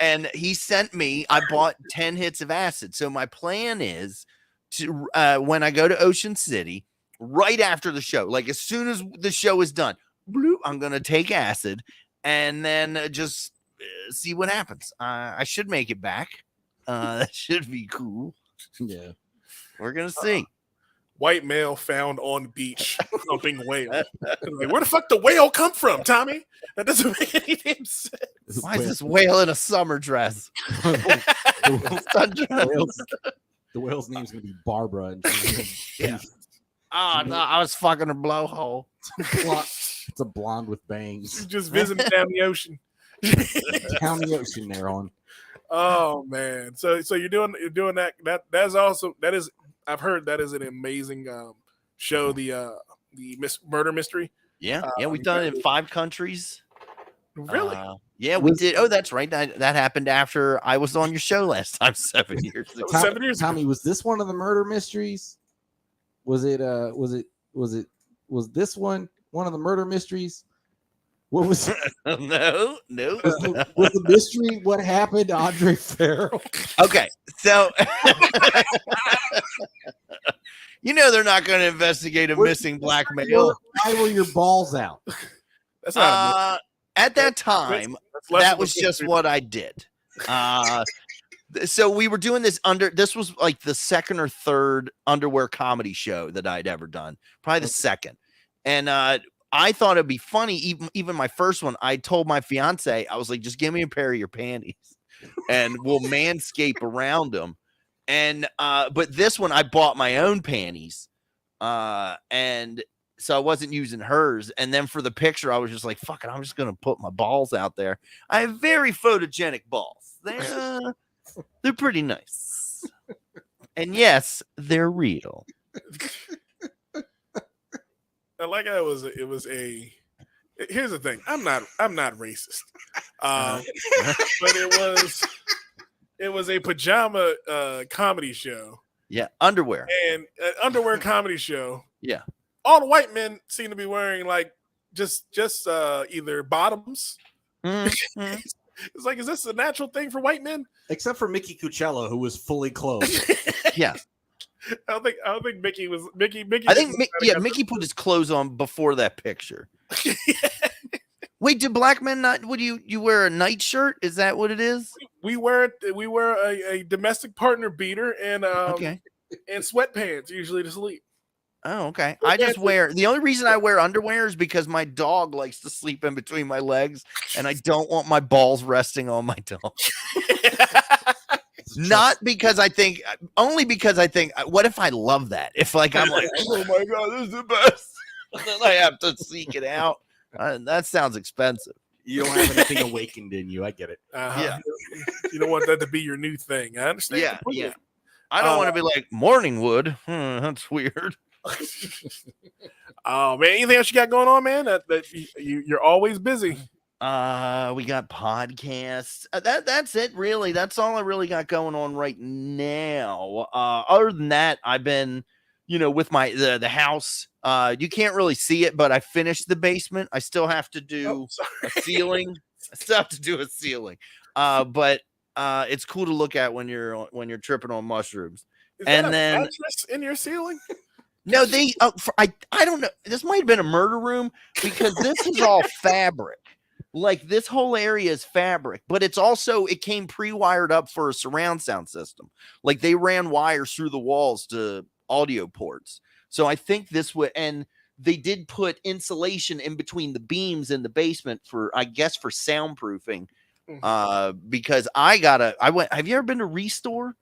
And he sent me, I bought 10 hits of acid. So my plan is to when I go to Ocean City, right after the show, like as soon as the show is done, bloop, I'm gonna take acid and then just see what happens. I should make it back. That should be cool. Yeah, we're gonna see. White male found on beach humping whale. Like, where the fuck the whale come from, Tommy? That doesn't make any damn sense. Why is this whale in a summer dress? The whale's name's gonna be Barbara. And yeah. Oh no, I was fucking her blowhole. It's a blonde with bangs. You're just visiting down the ocean. Down the ocean there on. Oh man. So you're doing that. That is I've heard that is an amazing show, the murder mystery. Yeah, we've done it in 5 countries. Really? Yeah, we did. Oh, that's right. That happened after I was on your show last time 7 years ago. 7 years ago. Tommy, was this one of the murder mysteries? Was this one of the murder mysteries? What was No. Was the mystery what happened to Andre Farrell? Okay, so they're not going to investigate a missing black male. Why were your balls out? That's not at that time. That was just what I did. So we were doing this this was like the second or third underwear comedy show that I'd ever done, probably the second. And I thought it'd be funny. Even my first one, I told my fiance, I was like, just give me a pair of your panties and we'll manscape around them. And but this one I bought my own panties. And so I wasn't using hers. And then for the picture, I was just like, fuck it, I'm just gonna put my balls out there. I have very photogenic balls. They're pretty nice. And yes, they're real. Here's the thing. I'm not racist. But it was a pajama comedy show. Yeah, underwear. And an underwear comedy show. Yeah. All the white men seem to be wearing like just either bottoms. Mm-hmm. It's like, is this a natural thing for white men? Except for Mickey Cuccello, who was fully clothed. Yeah. I don't think Mickey was Mickey. I think Mickey put his clothes on before that picture. Wait, do black men not? Would you wear a nightshirt? Is that what it is? We wear a domestic partner beater and and sweatpants usually to sleep. Oh, okay. I just wear, the only reason I wear underwear is because my dog likes to sleep in between my legs, and I don't want my balls resting on my dog. Not because I think, only because I think, what if I love that? If like I'm like, oh my god, this is the best, and then I have to seek it out. That sounds expensive. You don't have anything awakened in you. I get it. Yeah. You don't want that to be your new thing. I understand. Yeah, completely. yeah. I don't want to be like Morningwood. That's weird. Oh man, anything else you got going on, man? That you're always busy. We got podcasts. That's it, really. That's all I really got going on right now. Other than that, I've been, with my the house. You can't really see it, but I finished the basement. I still have to do a ceiling. I still have to do a ceiling. But it's cool to look at when you're tripping on mushrooms. Is And that a then mattress in your ceiling? no, I don't know. This might have been a murder room because this is all fabric. Like this whole area is fabric, but it came pre-wired up for a surround sound system. Like they ran wires through the walls to audio ports. So I think and they did put insulation in between the beams in the basement for soundproofing. Because have you ever been to Restore?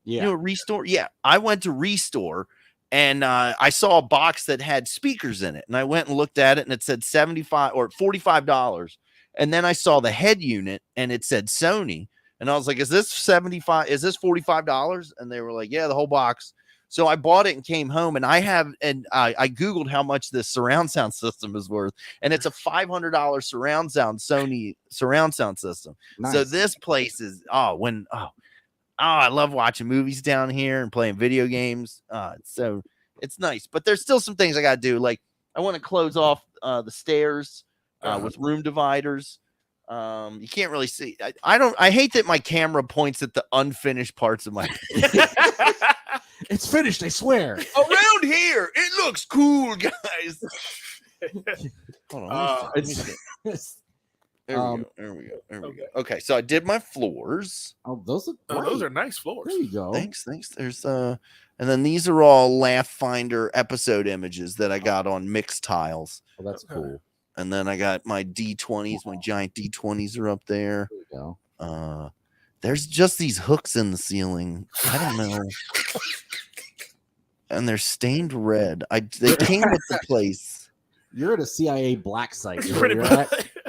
Yeah. Restore? Yeah. I went to Restore and I saw a box that had speakers in it. And I went and looked at it and it said $75 or $45. And then I saw the head unit and it said Sony. And I was like, is this $45? And they were like, yeah, the whole box. So I bought it and came home and I Googled how much this surround sound system is worth. And it's a $500 Sony surround sound system. Nice. So this place is, I love watching movies down here and playing video games. So it's nice, but there's still some things I got to do. Like I want to close off the stairs with room dividers. You can't really see. I hate that my camera points at the unfinished parts of my. It's finished. I swear. Around here, it looks cool, guys. Hold on. Let me see. There we go. Okay, so I did my floors. Oh, those look great. Those are nice floors. There you go. Thanks. There's and then these are all Laugh Finder episode images that I got on mixed tiles. Oh, that's cool. And then I got my D20s, my giant D20s are up there. There you go. There's just these hooks in the ceiling. I don't know. And they're stained red. They came with the place. You're at a CIA black site. Pretty much.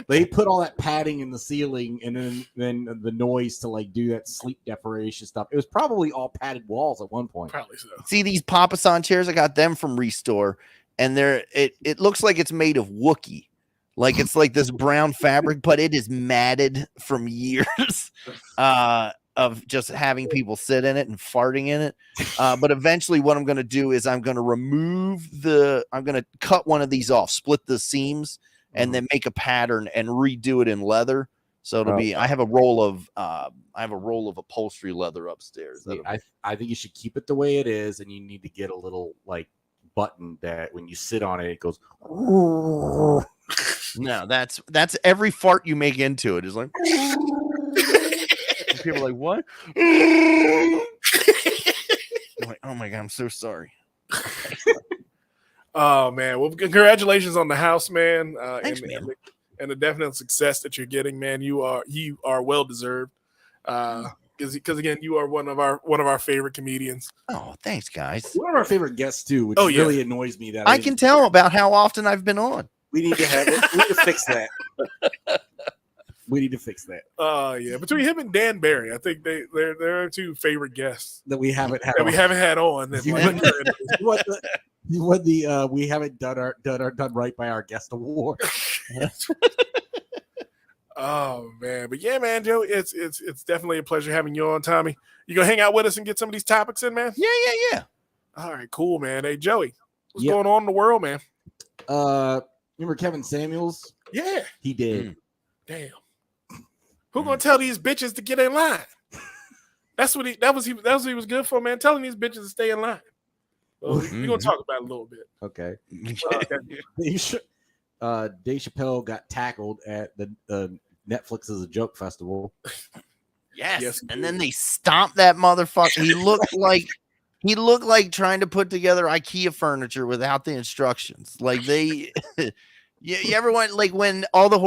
They put all that padding in the ceiling and then the noise to like do that sleep deprivation stuff. It was probably all padded walls at one point. Probably so. See these Papasan chairs? I got them from Restore, and it looks like it's made of Wookiee. Like it's like this brown fabric, but it is matted from years of just having people sit in it and farting in it. But eventually what I'm going to do is I'm going to cut one of these off, split the seams, and then make a pattern and redo it in leather. So it'll be, I have a roll of upholstery leather upstairs. I think you should keep it the way it is. And you need to get a little like button that when you sit on it, it goes. No, that's every fart you make into it is like. People are like, what? I'm like, oh my God, I'm so sorry. Oh man, well, congratulations on the house, man. Thanks, man. And the definite success that you're getting, man. You are well deserved. Because again, you are one of our favorite comedians. Oh, thanks, guys. One of our favorite guests too, which really annoys me. That I can tell about how often I've been on. We need to have it. We need to fix that. We need to fix that. Oh yeah, between him and Dan Barry, I think they're our two favorite guests that we haven't had. We haven't had on. We haven't done right by our guest award. Oh man, but yeah, man, Joe, it's definitely a pleasure having you on, Tommy. You gonna hang out with us and get some of these topics in, man? Yeah. All right, cool, man. Hey, Joey, what's going on in the world, man? Remember Kevin Samuels? Yeah, he did. Damn. Who gonna tell these bitches to get in line? That was what he was good for, man. Telling these bitches to stay in line. Well, we're gonna talk about it a little bit. Okay. Dave Chappelle got tackled at the Netflix's A Joke Festival. Yes, and then they stomped that motherfucker. He looked like trying to put together IKEA furniture without the instructions. Like they. You ever went like when all the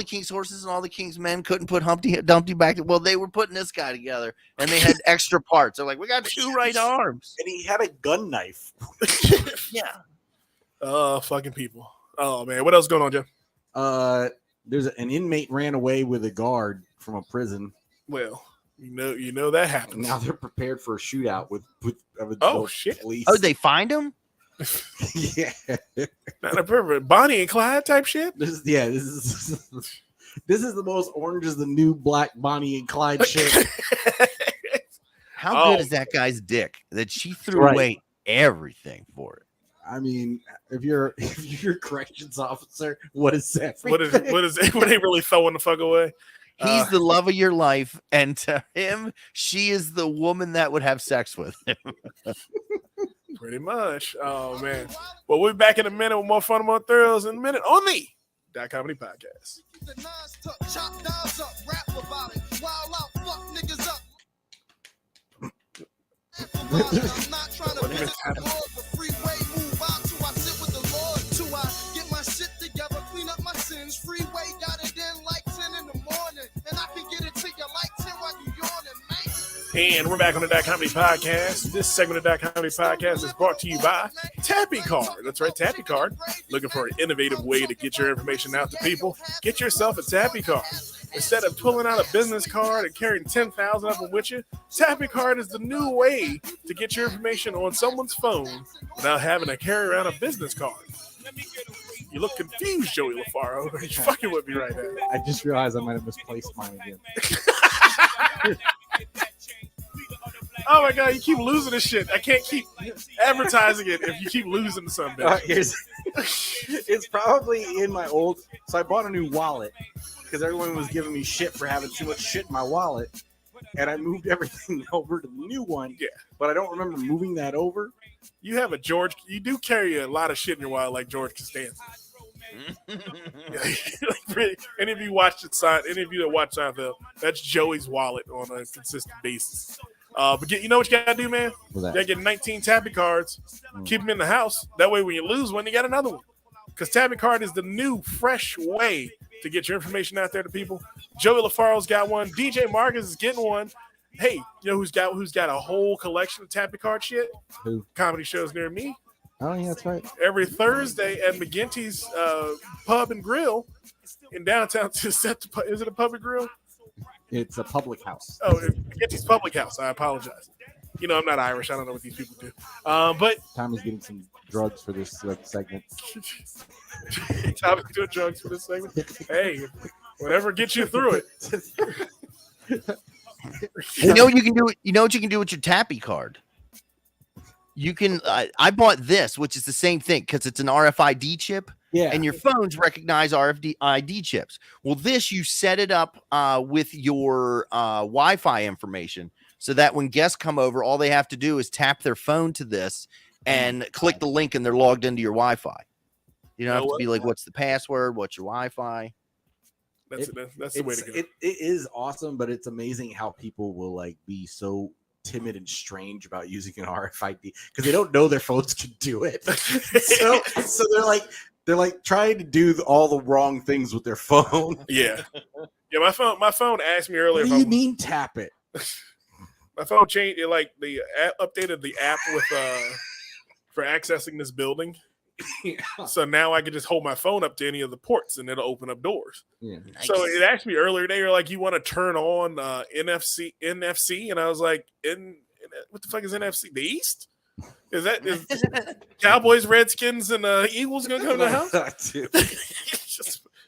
king's horses and all the king's men couldn't put Humpty Dumpty back? Well, they were putting this guy together and they had extra parts. They're like, we got 2 right arms. And he had a gun knife. Yeah. Oh, fucking people. Oh man. What else is going on, Jeff? There's an inmate ran away with a guard from a prison. Well, you know that happens. Now they're prepared for a shootout with shit. police. Oh, they find him? Yeah. Not a perfect Bonnie and Clyde type shit. This is the most Orange is the New Black Bonnie and Clyde shit. How good is that guy's dick that she threw away everything for it? I mean, if you're a corrections officer, what is that? What is they really throwing the fuck away? He's the love of your life, and to him, she is the woman that would have sex with him. Pretty much. Oh man. Well, we'll be back in a minute with more fun and more thrills in a minute on the That Comedy Podcast. Freeway got it in like 10 in the morning, and I can get it to you like 10 while you yawning, man. And we're back on the That Comedy Podcast. This segment of That Comedy Podcast is brought to you by Tappy Card. That's right, Tappy Card. Looking for an innovative way to get your information out to people? Get yourself a Tappy Card. Instead of pulling out a business card and carrying 10,000 of them with you, Tappy Card is the new way to get your information on someone's phone without having to carry around a business card. You look confused, Joey LaFaro. You're fucking with me right now. I just realized I might have misplaced mine again. Oh my god, you keep losing this shit. I can't keep advertising it if you keep losing something. It's probably in my old. So I bought a new wallet because everyone was giving me shit for having too much shit in my wallet, and I moved everything over to the new one. Yeah, but I don't remember moving that over. You have a George. You do carry a lot of shit in your wallet, like George Costanza. Any of you watch it? Any of you that watch Seinfeld? That's Joey's wallet on a consistent basis. But you know what you gotta do, man? You gotta get 19 Tappy cards. Keep them in the house. That way, when you lose one, you got another one. Because Tappy Card is the new, fresh way to get your information out there to people. Joey LaFaro's got one. DJ Marcus is getting one. Hey, you know who's got a whole collection of Tappy Card shit? Who? Comedy shows near me. Oh yeah, that's right. Every Thursday at McGinty's Pub and Grill in downtown. Is it a pub and grill? It's a public house. Oh, McGinty's Public House. I apologize. You know, I'm not Irish. I don't know what these people do. But Tommy's getting some drugs for this segment. Tommy's doing drugs for this segment. Hey, whatever gets you through it. You know what you can do? You know what you can do with your Tappy Card? You can. I bought this, which is the same thing because it's an RFID chip. Yeah. And your phones recognize RFID chips. Well, this you set it up with your Wi-Fi information, so that when guests come over, all they have to do is tap their phone to this and click the link, and they're logged into your Wi-Fi. You don't have to be like, "What's the password? What's your Wi-Fi?" That's the way to go. It is awesome, but it's amazing how people will like be so timid and strange about using an RFID because they don't know their phones can do it. so they're like trying to do all the wrong things with their phone. Yeah. My phone asked me earlier. What do you mean tap it? My phone changed it, like the updated the app with for accessing this building. Yeah. So now I can just hold my phone up to any of the ports and it'll open up doors. Yeah. Nice. So it asked me earlier today, like, you want to turn on NFC, and I was like, what the fuck is NFC? The East? Is Cowboys, Redskins, and Eagles gonna come to the house?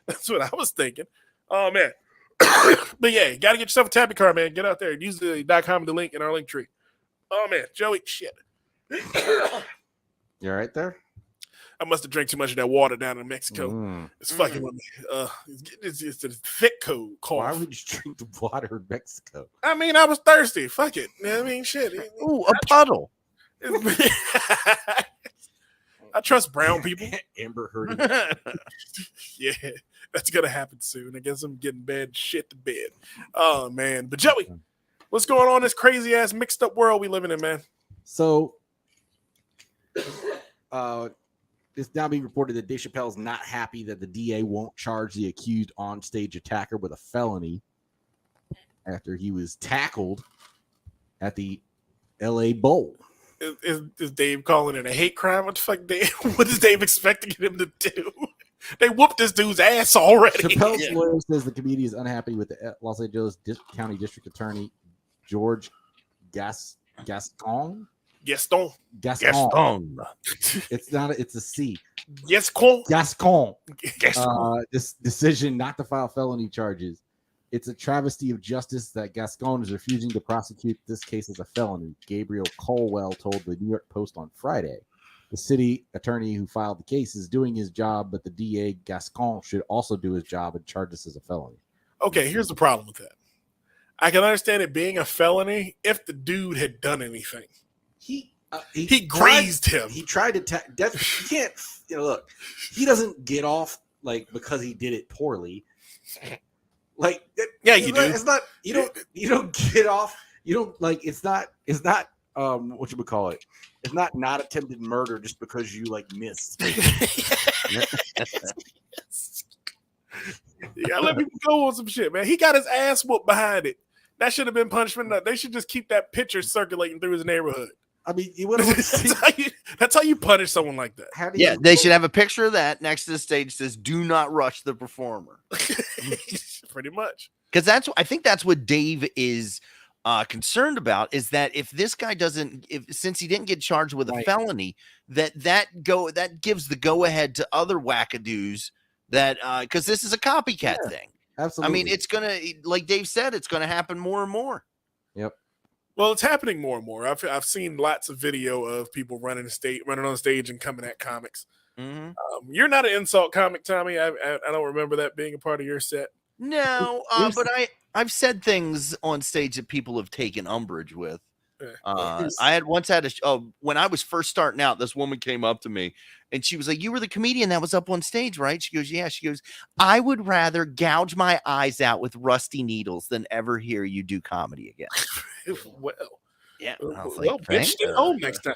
That's what I was thinking. Oh man. But yeah, you gotta get yourself a Tappy Card, man. Get out there and use the .com link in our link tree. Oh man, Joey, shit. You all right there? I must have drank too much of that water down in Mexico. It's fucking with me. It's a thick cold cough. Why would you drink the water in Mexico? I mean, I was thirsty. Fuck it. I mean, shit. Ooh, a puddle. I trust brown people. Amber Heard. Yeah, that's gonna happen soon. I guess I'm getting bad shit to bed. Oh man, but Joey, what's going on in this crazy ass mixed up world we living in, man? So, it's now being reported that Dave Chappelle is not happy that the DA won't charge the accused on-stage attacker with a felony after he was tackled at the LA Bowl. Is Dave calling it a hate crime? What the fuck, Dave? What is Dave expecting him to do? They whooped this dude's ass already. Chappelle's lawyer says the comedian is unhappy with the Los Angeles County District Attorney George Gascon. Gaston. It's not. It's a C. Gascon. This decision not to file felony charges. It's a travesty of justice that Gascon is refusing to prosecute this case as a felony. Gabriel Colwell told the New York Post on Friday. The city attorney who filed the case is doing his job, but the DA Gascon should also do his job and charge this as a felony. Okay, here's the problem with that. I can understand it being a felony if the dude had done anything. He grazed him. He tried to. You can't. Look, he doesn't get off like because he did it poorly. Like, yeah, you do. It's not. You don't get off. You don't like. It's not. What you would call it. It's not attempted murder just because you like missed. Yeah, let people go on some shit, man. He got his ass whooped behind it. That should have been punishment enough. They should just keep that picture circulating through his neighborhood. I mean, that's how you punish someone like that. They should have a picture of that next to the stage that says "Do not rush the performer." Pretty much, because I think that's what Dave is concerned about, is that if this guy since he didn't get charged with a felony, that gives the go ahead to other wackadoos that because this is a copycat thing. Absolutely. I mean, it's gonna, like Dave said, it's gonna happen more and more. Yep. Well, it's happening more and more. I've seen lots of video of people running on stage and coming at comics. Mm-hmm. You're not an insult comic, Tommy. I don't remember that being a part of your set. No, but I've said things on stage that people have taken umbrage with. I had when I was first starting out, this woman came up to me and she was like, "You were the comedian that was up on stage, right?" She goes, "Yeah." She goes, "I would rather gouge my eyes out with rusty needles than ever hear you do comedy again." Well, yeah. I was well, like, bitch, stay home next time.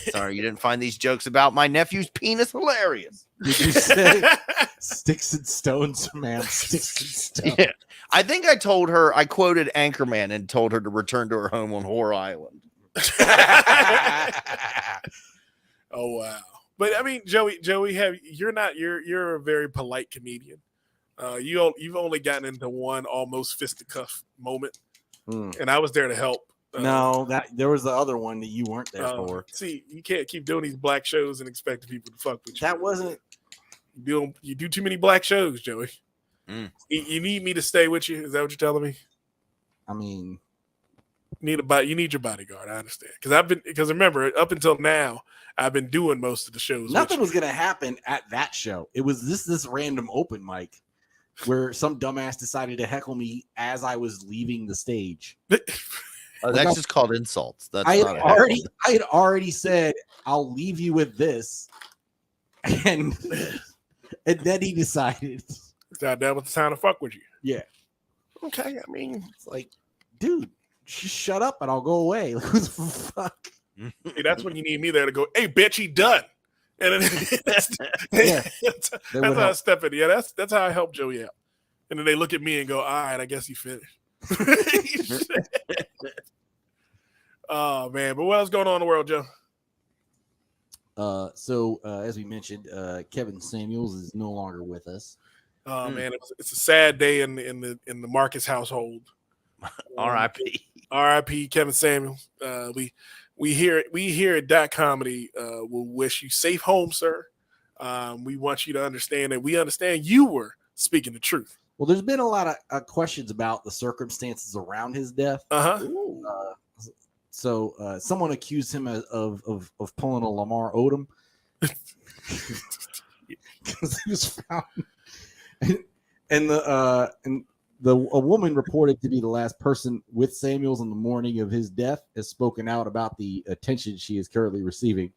Sorry, you didn't find these jokes about my nephew's penis hilarious. Did you say sticks and stones, man? Sticks and stones. Yeah. I think I quoted Anchorman and told her to return to her home on Whore Island. Oh wow! But I mean, Joey, you're a very polite comedian. You've only gotten into one almost fisticuff moment, and I was there to help. No, there was the other one that you weren't there for. See, you can't keep doing these black shows and expect people to fuck with you. That wasn't. You do too many black shows, Joey. You need me to stay with you. Is that what you're telling me? I mean, you need your bodyguard. I understand because remember, up until now, I've been doing most of the shows. Nothing was gonna happen at that show. It was this random open mic where some dumbass decided to heckle me as I was leaving the stage. That's just called insults. I had already said I'll leave you with this, and then he decided that was the time to fuck with you. Yeah. Okay. I mean, it's like, dude, just shut up and I'll go away. Like, who the fuck? See, that's when you need me there to go. Hey, bitch, he done. And then that's how I step in. Yeah, that's how I help Joey out. And then they look at me and go, "All right, I guess he finished." Oh man, but what else going on in the world, Joe? As we mentioned, Kevin Samuels is no longer with us. Oh man, it's a sad day in the Marcus household. R.I.P. R.I.P. Kevin Samuels. We here at Dot Comedy will wish you safe home, sir. We want you to understand that we understand you were speaking the truth. Well, there's been a lot of questions about the circumstances around his death. So someone accused him of pulling a Lamar Odom because he was found, and a woman reported to be the last person with Samuels on the morning of his death has spoken out about the attention she is currently receiving,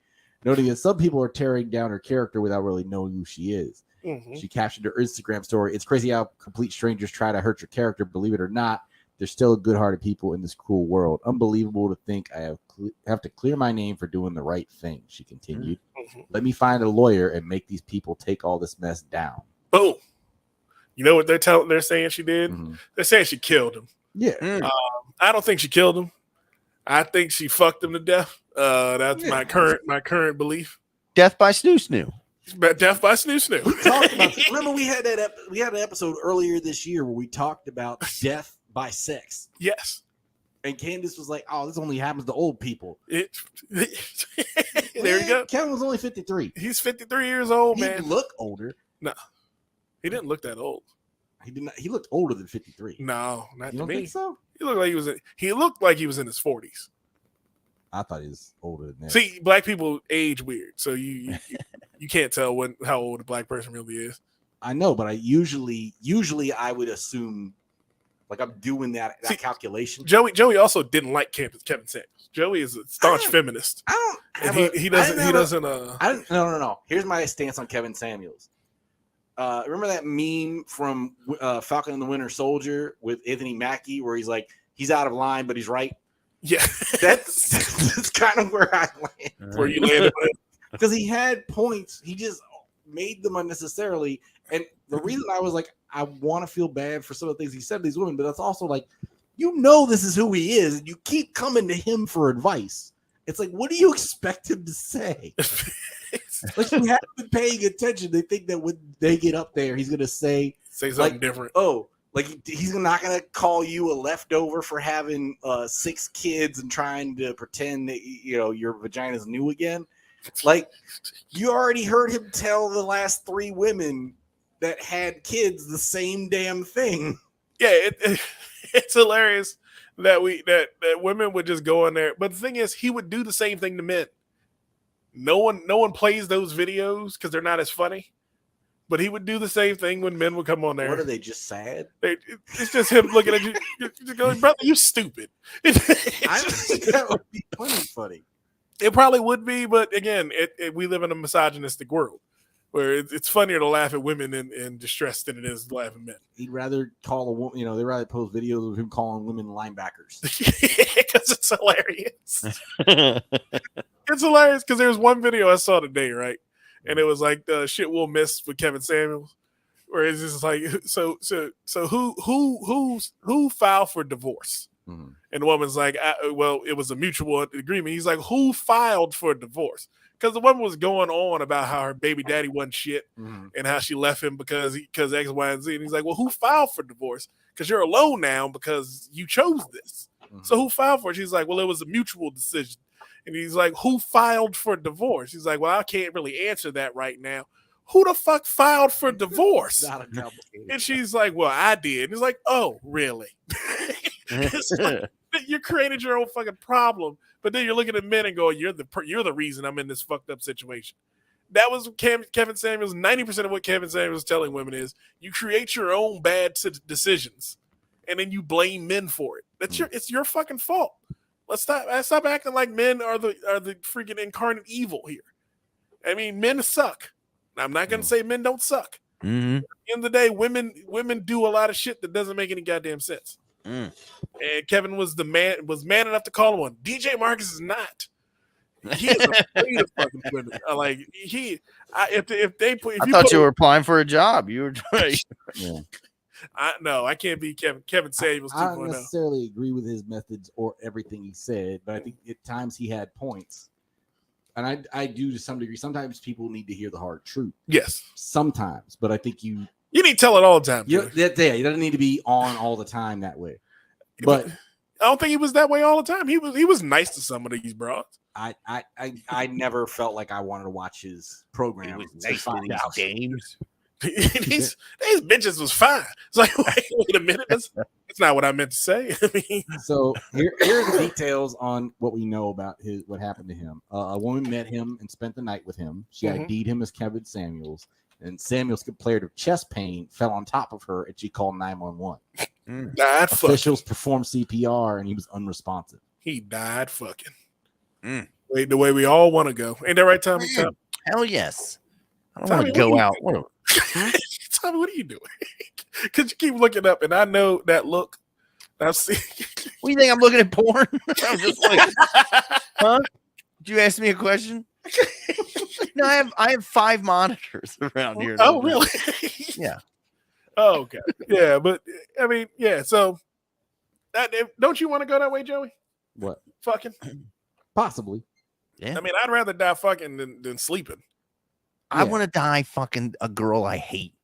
noting that some people are tearing down her character without really knowing who she is. Mm-hmm. She captioned her Instagram story, "It's crazy how complete strangers try to hurt your character. Believe it or not, there's still good-hearted people in this cruel world. Unbelievable to think I have to clear my name for doing the right thing," she continued. Mm-hmm. "Let me find a lawyer and make these people take all this mess down." Boom. You know what they're saying she did? Mm-hmm. They're saying she killed him. Yeah. I don't think she killed him. I think she fucked him to death. That's my current belief. Death by snoo snoo. Death by Snoo Snoo. We talked about. Remember, we had an episode earlier this year where we talked about death by sex. Yes. And Candace was like, "Oh, this only happens to old people." There you go. Kevin was only 53. He's 53 years old, He man. look older. No, he didn't look that old. He did not. He looked older than 53. No, not You to don't me. think so? He looked like he was. He looked like he was in his 40s. I thought he was older than that. See, black people age weird, so you can't tell how old a black person really is. I know, but I usually I would assume, like I'm doing that calculation. Joey also didn't like Kevin Samuels. Joey is a staunch feminist. He doesn't. No. Here's my stance on Kevin Samuels. Remember that meme from Falcon and the Winter Soldier with Anthony Mackie, where he's like, he's out of line, but he's right. Yeah, that's kind of where I land. Where you landed, because he had points, he just made them unnecessarily. And the reason I was like, I want to feel bad for some of the things he said to these women, but that's also like, this is who he is, and you keep coming to him for advice. It's like, what do you expect him to say? Like, you haven't been paying attention. They think that when they get up there, he's gonna say something different. Oh, like he's not gonna call you a leftover for having 6 kids and trying to pretend that your vagina's new again. Like, you already heard him tell the last 3 women that had kids the same damn thing. Yeah, it's hilarious that women would just go in there. But the thing is, he would do the same thing to men. No one plays those videos because they're not as funny. But he would do the same thing when men would come on there. What are they, just sad? It's just him looking at you, just going, brother, you stupid. I think that would be funny. It probably would be, but again, we live in a misogynistic world where it's funnier to laugh at women in distress than it is to laugh at men. He'd rather call a woman, they'd rather post videos of him calling women linebackers. Because it's hilarious. It's hilarious because there's one video I saw today, right? And it was like the shit we'll miss with Kevin Samuels, where it's just like, so who filed for divorce? Mm-hmm. And the woman's like, well, it was a mutual agreement. He's like, who filed for divorce? Because the woman was going on about how her baby daddy wasn't shit and how she left him because X, Y, and Z. And he's like, well, who filed for divorce? Because you're alone now because you chose this. Mm-hmm. So who filed for it? She's like, well, it was a mutual decision. And he's like, who filed for divorce? He's like, well, I can't really answer that right now. Who the fuck filed for divorce? And she's like, well, I did. And he's like, oh, really? Like, you created your own fucking problem, but then you're looking at men and going, you're the reason I'm in this fucked up situation. That was Kevin Samuels. 90% of what Kevin Samuels is telling women is you create your own bad decisions, and then you blame men for it. It's your fucking fault. Let's stop acting like men are the freaking incarnate evil here. I mean, men suck. I'm not gonna say men don't suck. Mm-hmm. At the end of the day, women do a lot of shit that doesn't make any goddamn sense. And Kevin was man enough to call him one. DJ Marcus is not. He is afraid of fucking women. Like I thought you were applying for a job. You were trying. Yeah. I can't be Kevin Samuels. I don't necessarily agree with his methods or everything he said, but I think at times he had points. And I do to some degree. Sometimes people need to hear the hard truth. Yes. Sometimes, but I think you need to tell it all the time. You don't need to be on all the time that way. But I don't think he was that way all the time. He was nice to some of these broads. I never felt like I wanted to watch his program. He was nice to these games. these bitches was fine. It's like, wait a minute. That's not what I meant to say. I mean, so here are the details on what we know about what happened to him. A woman met him and spent the night with him. She ID'd him as Kevin Samuels, and Samuels complained of chest pain, fell on top of her, and she called 911. Officials performed CPR, and he was unresponsive. He died fucking. Wait, the way we all want to go. Ain't that right, Tommy? Hell yes. I don't want to go out. Tommy, what are you doing? Because you keep looking up, and I know that look. I've seen. What do you think? I'm looking at porn? I'm just like, huh? Did you ask me a question? No, I have 5 monitors around here. Oh, really? Yeah. Oh, okay. Yeah, but I mean, yeah. So, don't you want to go that way, Joey? What? Fucking. Possibly. Yeah. I mean, I'd rather die fucking than sleeping. I want to die fucking a girl I hate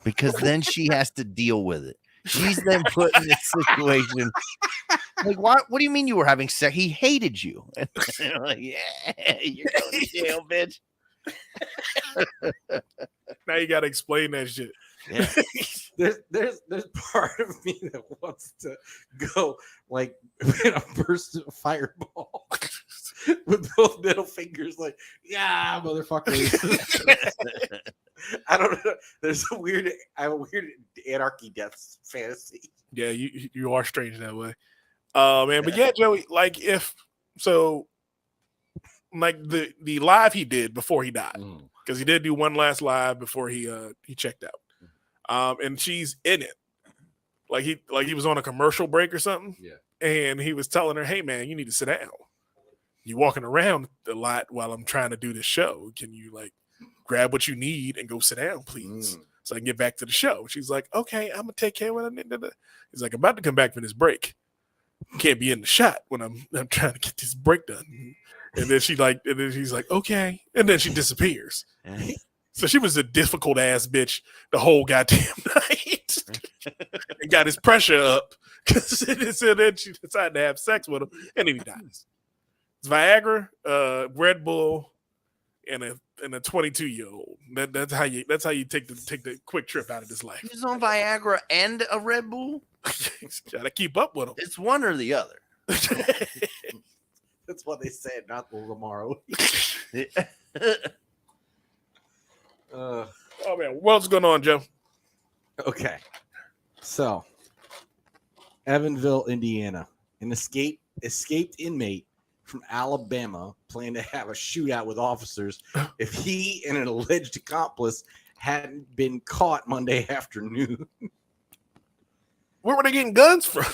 because then she has to deal with it. She's then put in this situation. Like, what do you mean you were having sex? He hated you. And they're like, yeah, you're going to jail, bitch. Now you got to explain that shit. Yeah. There's part of me that wants to go like in a burst of fireball with both middle fingers, like, yeah, motherfucker. I don't know. I have a weird anarchy death fantasy. Yeah, you are strange that way. Man, but yeah, Joey, like like the live he did before he died, because he did do one last live before he checked out. And she's in it, like he was on a commercial break or something. Yeah, and he was telling her, "Hey, man, you need to sit down. You walking around a lot while I'm trying to do this show. Can you like grab what you need and go sit down, please, so I can get back to the show?" She's like, "Okay, I'm gonna take care of what I need to do." He's like, "I'm about to come back for this break. Can't be in the shot when I'm trying to get this break done." And then she's like, "Okay," and then she disappears. So she was a difficult ass bitch the whole goddamn night, and got his pressure up because then she decided to have sex with him, and then he dies. It's Viagra, Red Bull, and a 22-year-old. That's how you take the quick trip out of this life. He's on Viagra and a Red Bull. Gotta keep up with him. It's one or the other. That's what they said, not the Lamar. Oh man, what's going on, Joe? Okay, so Evansville, Indiana, an escaped inmate from Alabama planned to have a shootout with officers if he and an alleged accomplice hadn't been caught Monday afternoon. Where were they getting guns from?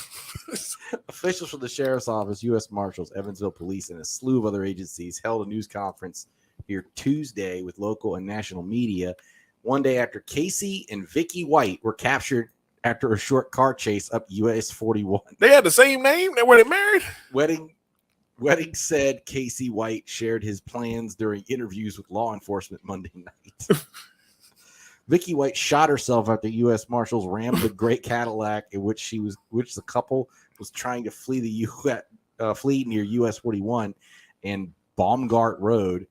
Officials from the sheriff's office, U.S. Marshals, Evansville Police, and a slew of other agencies held a news conference here Tuesday with local and national media, one day after Casey and Vicky White were captured after a short car chase up US 41. They had the same name? Were they married? Wedding said Casey White shared his plans during interviews with law enforcement Monday night. Vicky White shot herself after U.S. Marshals rammed the gray Cadillac in which the couple was trying to flee flee near US 41 and Baumgart Road.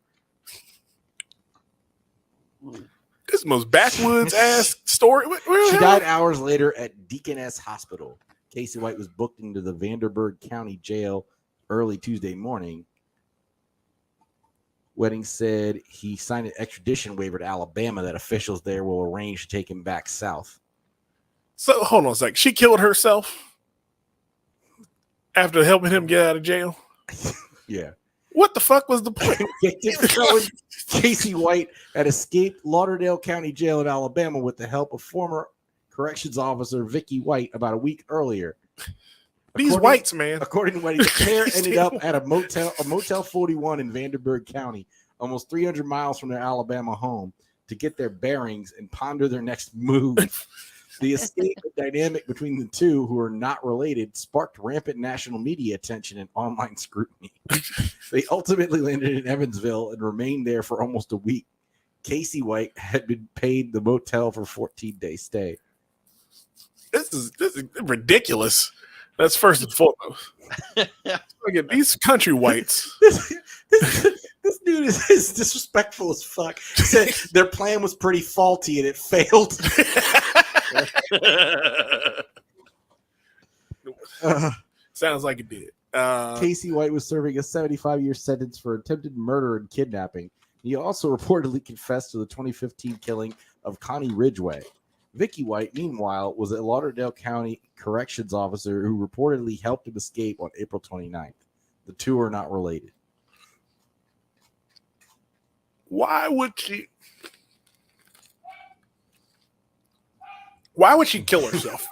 This is the most backwoods ass story. She died hours later at Deaconess Hospital. Casey White was booked into the Vanderburgh County Jail early Tuesday morning. Wedding said he signed an extradition waiver to Alabama that officials there will arrange to take him back south. So hold on a second. She killed herself after helping him get out of jail? Yeah. What the fuck was the point? Casey White had escaped Lauderdale County Jail in Alabama with the help of former corrections officer Vicky White about a week earlier. These whites, man. According to White, the pair ended up at a Motel 41 in Vanderburgh County, almost 300 miles from their Alabama home, to get their bearings and ponder their next move. The escape dynamic between the two, who are not related, sparked rampant national media attention and online scrutiny. They ultimately landed in Evansville and remained there for almost a week. Casey White had been paid the motel for a 14-day stay. This is ridiculous. That's first and foremost. Look at these country whites. This dude is disrespectful as fuck. He said their plan was pretty faulty and it failed. Sounds like it did. Casey White was serving a 75-year sentence for attempted murder and kidnapping. He also reportedly confessed to the 2015 killing of Connie Ridgway. Vicky White, meanwhile, was a Lauderdale County corrections officer who reportedly helped him escape on April 29th. The two are not related. Why would she kill herself?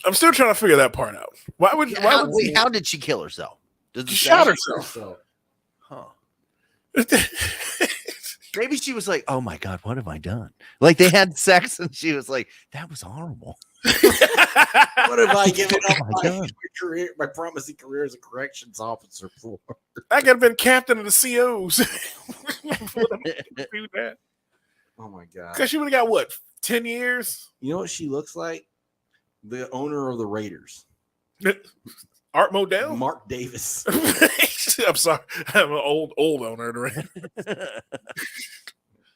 I'm still trying to figure that part out. How did she kill herself? She shot herself. Huh. Maybe she was like, "Oh my God, what have I done?" Like they had sex, and she was like, "That was horrible." What have I given up my career, my promising career as a corrections officer for? I could have been captain of the COs. Do that. Oh my god! Because she would have got what 10 years. You know what she looks like? The owner of the Raiders, Art Modell. Mark Davis. I'm sorry, I'm an old owner. Of the Ravens.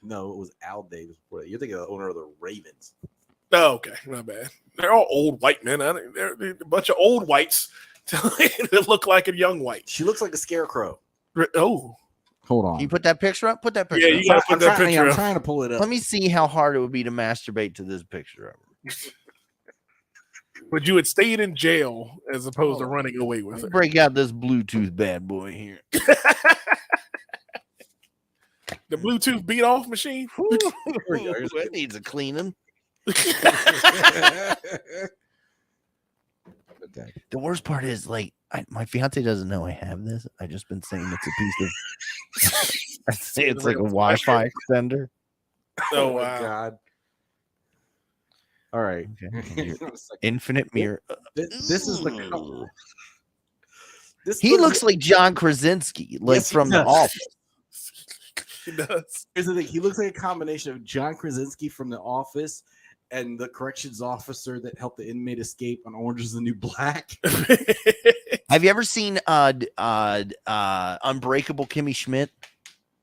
No, it was Al Davis. You're thinking of the owner of the Ravens. Oh, okay, my bad. They're all old white men. They're a bunch of old whites that look like a young white. She looks like a scarecrow. Oh, Hold on. Can you put that picture up? Put that picture yeah, up. you gotta put that picture I'm up. trying to pull it up. Let me see how hard it would be to masturbate to this picture of her. But you had stayed in jail as opposed to running away with her. Break out this Bluetooth bad boy here. The Bluetooth beat off machine. That needs a cleaning. Okay. The worst part is, like, my fiance doesn't know I have this. I've just been saying it's a piece of. I say it's like a Wi-Fi extender. Oh my wow! god! All right. Okay. Infinite mirror. This is the. Ooh. This He looks like John Krasinski, like Yes, he from The does. Office. He does. Here's the thing. He looks like a combination of John Krasinski from The Office and the corrections officer that helped the inmate escape on Orange is the New Black. Have you ever seen Unbreakable Kimmy Schmidt?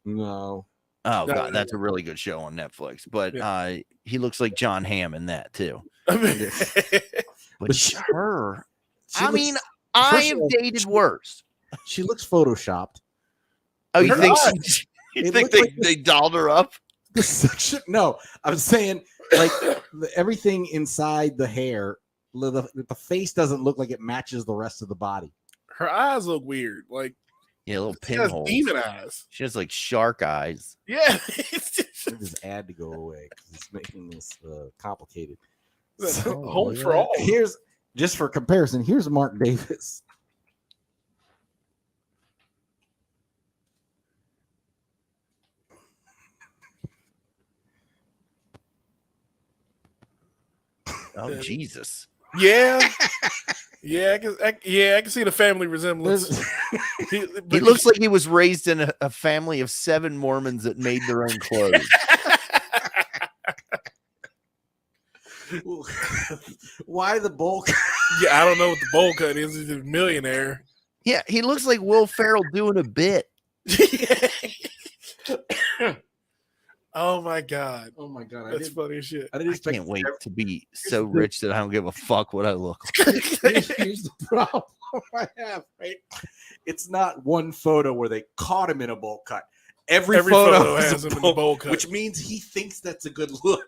No. Oh No, god, no, that's a really good show on Netflix. But Yeah. he looks like John Hamm in that too. But But she- her, She I looks- mean, I first have of all, dated worse. she looks photoshopped. Oh, you Her think eyes, you it think looked like they dolled her up? the section. No, I'm saying like everything inside the hair, the face doesn't look like it matches the rest of the body. Her eyes look weird. Like Yeah, little she has pinholes. demon eyes. She has like shark eyes. Yeah. Let this ad to go away because it's making this complicated. Home for all. Here's just for comparison. Here's Mark Davis. Oh Jesus! Yeah. Yeah, I can see the family resemblance. There's- He looks like he was raised in a family of 7 Mormons that made their own clothes. Why the bulk? Yeah, I don't know what the bowl cut is. He's a millionaire. Yeah, he looks like Will Ferrell doing a bit. Oh my god, Oh my god! that's funny as shit. I didn't I expect. can't wait to be so rich that I don't give a fuck what I look like. Here's the problem I have. Right, it's not one photo where they caught him in a bowl cut. Every photo has has him a in the bowl cut. which means he thinks that's a good look.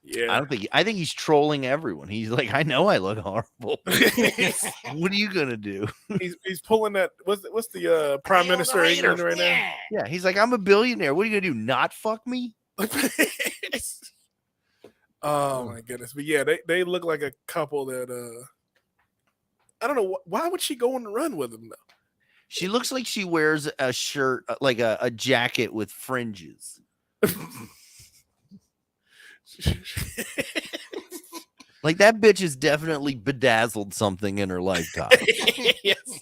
Yeah. I think he's trolling everyone. He's like, I know I look horrible. What are you gonna do? he's pulling that. What's the prime minister of England right now? Yeah, he's like, I'm a billionaire. What are you gonna do? Not fuck me? Oh my goodness! But yeah, they look like a couple that I don't know why would she go on the run with him though. She looks like she wears a shirt, like a jacket with fringes. Like that bitch has definitely bedazzled something in her lifetime. yes.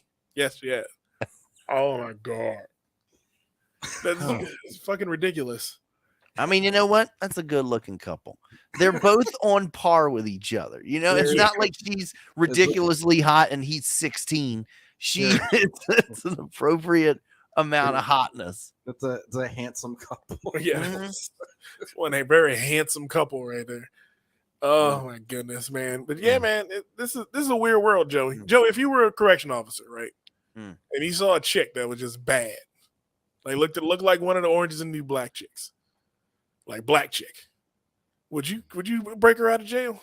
Oh my god, that's fucking ridiculous. I mean, you know what? That's a good looking couple. They're both on par with each other. You know, it's not like she's ridiculously hot and he's 16. It's an appropriate amount of hotness. It's a handsome couple. Yeah, it's one a very handsome couple right there. Oh my goodness, man! But yeah, man, this is a weird world, Joey. Joey, if you were a correction officer, right, and you saw a chick that was just bad, like looked like one of the Orange is the New Black chicks, like black chick, would you break her out of jail?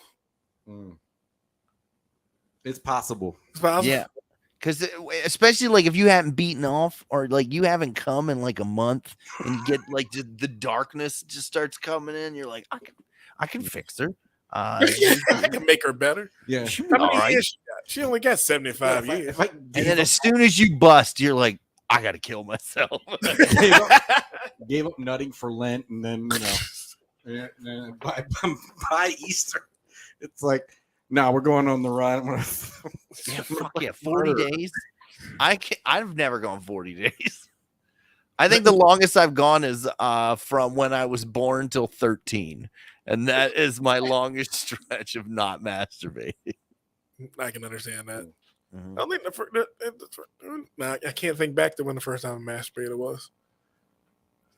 It's possible. It's possible. Yeah. Because especially like if you haven't beaten off or like you haven't come in like a month and you get like the darkness just starts coming in, you're like, I can fix her. I can make her better. Yeah. How many years she got? She only got 75 years. And then as soon as you bust, you're like, I gotta kill myself. gave up nutting for Lent, and then and then by Easter, it's like, no, we're going on the run. Yeah, fuck yeah, 40 days. I've never gone 40 days. I think the longest I've gone is from when I was born till 13. And that is my longest stretch of not masturbating. I can understand that. Mhm. I don't think I can't think back to when the first time I masturbated was.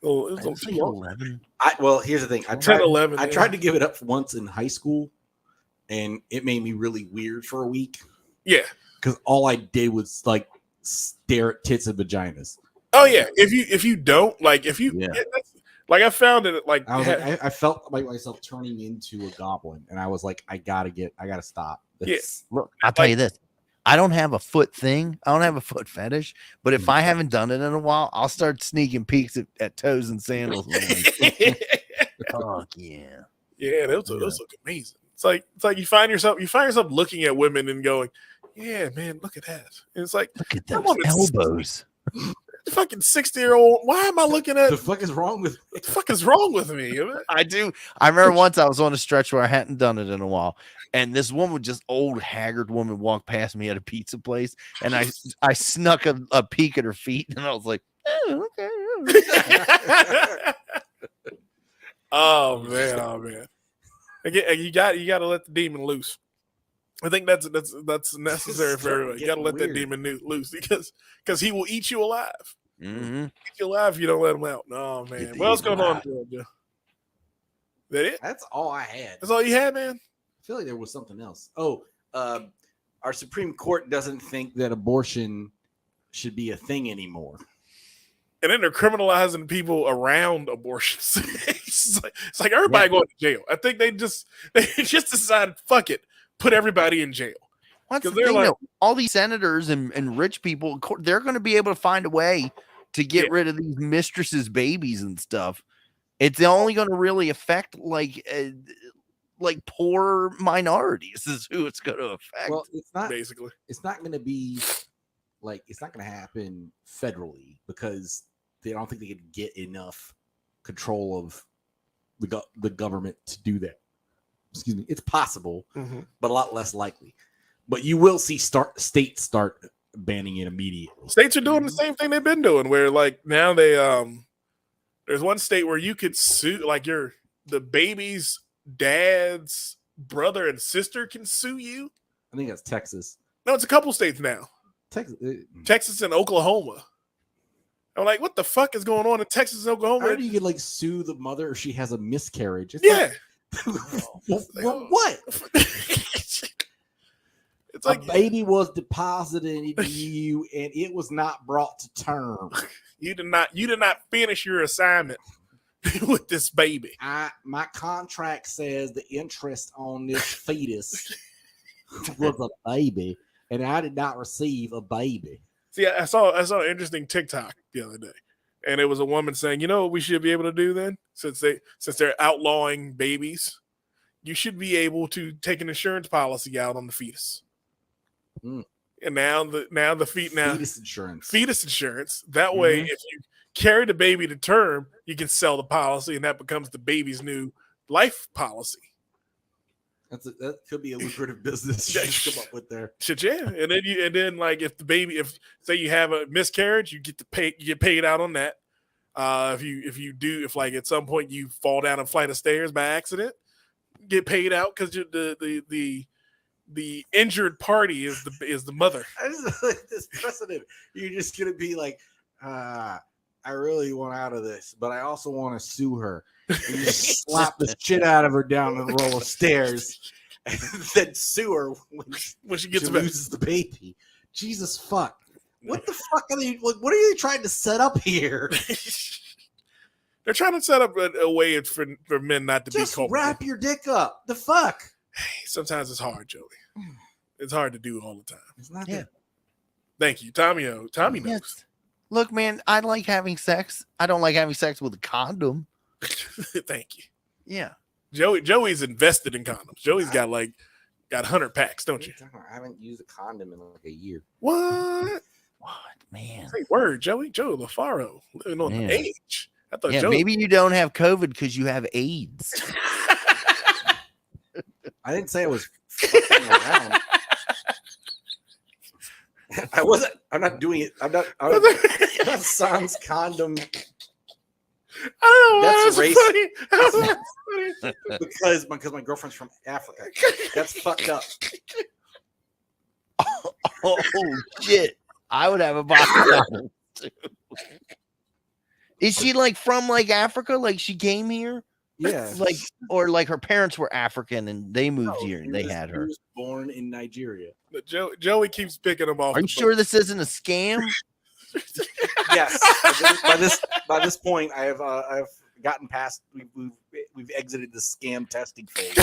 Oh, it was I on think too long. 11. Well, here's the thing. I 10, tried 11. I yeah. tried to give it up once in high school, and it made me really weird for a week Yeah. because all I did was like stare at tits and vaginas. Oh yeah. If you don't like, if you Yeah. like, I found it like I was like, I felt like myself turning into a goblin, and I was like, I gotta stop this. Look, I'll tell you this. I don't have a foot thing. I don't have a foot fetish. But if I haven't done it in a while, I'll start sneaking peeks at toes and sandals. Fuck yeah. Yeah, those look amazing. It's like you find yourself looking at women and going, yeah, man, look at that. And it's like, Look at that those woman's elbows. fucking 60-year-old. Why am I looking at The fuck is wrong with? what the fuck is wrong with me? I do. I remember once I was on a stretch where I hadn't done it in a while, and this woman, just old haggard woman, walked past me at a pizza place, and I snuck a peek at her feet, and I was like, oh, okay. Oh man. Again, you got to let the demon loose. I think that's necessary for everyone. You got to let that demon loose because he will eat you alive. Mm-hmm. Eat you alive if you don't let him out. Oh man, what else going on, Georgia? That it? That's all I had. That's all you had, man. I feel like there was something else. Oh, our Supreme Court doesn't think that abortion should be a thing anymore. And then they're criminalizing people around abortions. it's like everybody going to jail. I think they just decided, fuck it, put everybody in jail. What's the 'Cause they're thing, like- though? All these senators and rich people, they're going to be able to find a way to get rid of these mistresses' babies and stuff. It's only going to really affect like poor minorities is who it's going to affect. Well, it's not basically. It's not going to be like it's not going to happen federally because they don't think they can get enough control of the government to do that. Excuse me. It's possible, but a lot less likely. But you will see states start banning it immediately. States are doing the same thing they've been doing, where like now they there's one state where you could sue, like the baby's dad's brother and sister can sue you. I think that's Texas. No, it's a couple states now. Texas and Oklahoma. I'm like, what the fuck is going on in Texas and Oklahoma? How do you like sue the mother if she has a miscarriage? It's yeah. What? It's like a baby was deposited into you and it was not brought to term. You did not finish your assignment with this baby. My contract says the interest on this fetus was a baby, and I did not receive a baby. See, I saw an interesting TikTok the other day, and it was a woman saying, you know what we should be able to do then, since they're outlawing babies, you should be able to take an insurance policy out on the fetus. And now the fetus insurance. That way, if you carry the baby to term, you can sell the policy, and that becomes the baby's new life policy. That could be a lucrative business you come up with there. Shit, yeah. And then like if say you have a miscarriage, you get paid out on that. If like at some point you fall down a flight of stairs by accident, get paid out because the injured party is the mother. I just like this precedent. You're just gonna be like, I really want out of this, but I also want to sue her. And you slap the shit out of her down the roll of stairs, and then sue her when she loses the baby. Jesus fuck! What the fuck are they? What are they trying to set up here? They're trying to set up a way for men not to just be culpable. wrap your dick up. The fuck? Sometimes it's hard, Joey. It's hard to do all the time. It's not Yeah. that. Thank you, Tommy. Tommy knows. Yes. Look, man, I like having sex. I don't like having sex with a condom. Thank you. Yeah. Joey's invested in condoms. Joey's got 100 packs, don't you? I haven't used a condom in like a year. What? What, man? Say word, Joey LaFaro living on the age. I thought Joey. Maybe you don't have COVID because you have AIDS. I didn't say I was fucking around. I wasn't. I'm not doing it. I'm not sans condom I don't know. That's That's racist. funny. because my girlfriend's from Africa. That's fucked up. Oh shit! I would have a box of condoms too. Is she like from like Africa? Like she came here? Yeah, Like or like her parents were African and they moved No, here and he they was- had he her. was born in Nigeria. But Joey keeps picking them off. Are you sure this isn't a scam? Yes. by this point, I've gotten past. We've exited the scam testing phase.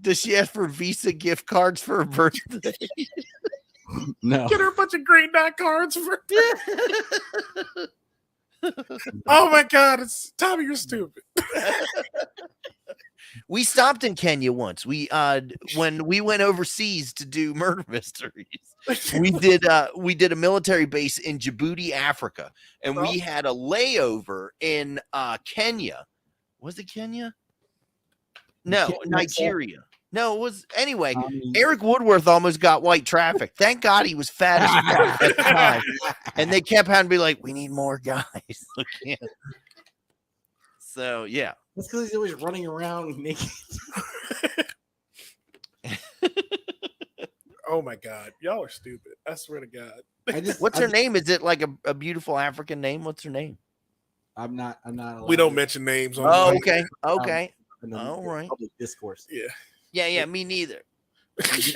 Does she ask for Visa gift cards for her birthday? No. Get her a bunch of green dot cards for. Oh my God! It's Tommy. You're stupid. We stopped in Kenya once. We when we went overseas to do murder mysteries. We did a military base in Djibouti, Africa, and we had a layover in Kenya. Was it Kenya? No, Nigeria. No, it was anyway. Eric Woodworth almost got white traffic. Thank God he was fat as fuck at the time. And they kept having to be like, we need more guys. So yeah. That's because he's always running around naked. Oh my God, y'all are stupid. I swear to God. What's her name? Is it like a beautiful African name? What's her name? I'm not. We don't mention names on. Oh, the okay. Okay. in All right. public discourse. Yeah. Yeah, me neither. I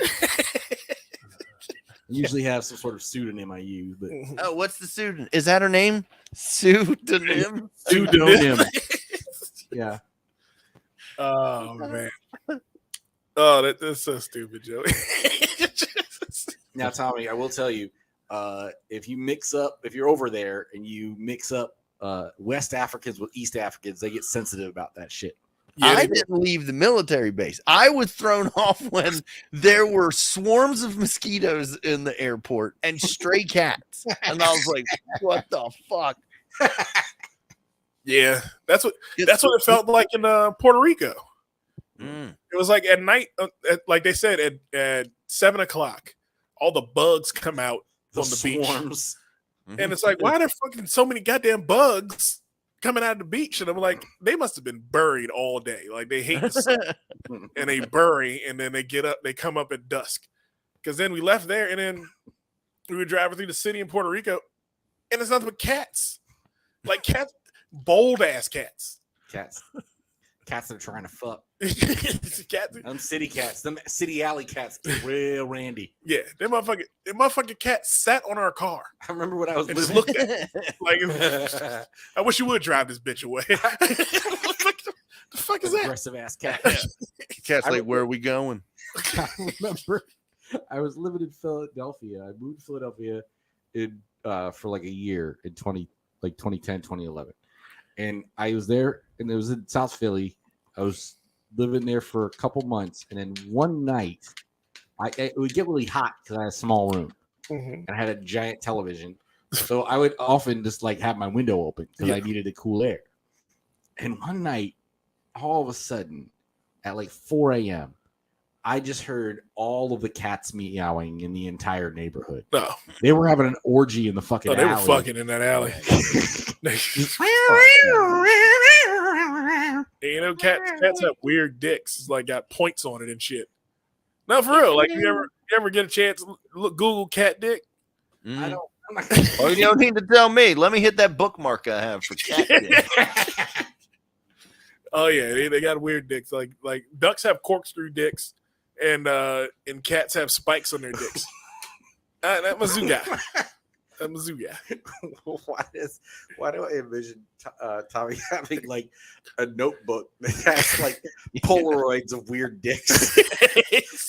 usually have some sort of pseudonym I use, but Oh, what's the pseudonym? Is that her name? Pseudonym? pseudonym. Yeah. Oh man. Oh, that's so stupid, Joey. Now, Tommy, I will tell you, if you're over there and you mix up West Africans with East Africans, they get sensitive about that shit. Yeah, I didn't leave the military base. I was thrown off when there were swarms of mosquitoes in the airport and stray cats. And I was like, what the fuck? yeah, that's what it felt like in Puerto Rico. Mm. It was like at night, like they said, at 7:00, all the bugs come out on the beach, Swarms. and it's like, why are there fucking so many goddamn bugs coming out of the beach? And I'm like, they must have been buried all day. Like they hate the sun, and they bury, and then they get up, they come up at dusk. Because then we left there, and then we were driving through the city in Puerto Rico, and it's nothing but cats, like cats, bold ass cats. Cats that are trying to fuck. Cats. Them city cats. Them city alley cats get real randy. Yeah, them motherfucking cats sat on our car I remember when I was and just living. looked at it. Like, I wish you would drive this bitch away. The fuck is that? Aggressive ass cat. Cat's like, where are we going? I remember I was living in Philadelphia. I moved to Philadelphia for like a year in 2010, 2011. And I was there, and it was in South Philly. I was living there for a couple months, and then one night, it would get really hot because I had a small room, and I had a giant television. So I would often just like have my window open because I needed the cool air. And one night, all of a sudden, at like 4 a.m., I just heard all of the cats meowing in the entire neighborhood. No, They were having an orgy in the fucking alley. they were fucking in that alley. You know, cats have weird dicks. It's like got points on it and shit. No, for real. Like you ever get a chance to Google cat dick? Mm. I don't. I'm not Oh, you don't need to tell me. Let me hit that bookmark I have for cat dick. Oh yeah, they got weird dicks. Like ducks have corkscrew dicks, and cats have spikes on their dicks. That Mizzou guy. That Mizzou guy. Why do I envision Tommy having like a notebook that has like Polaroids of weird dicks?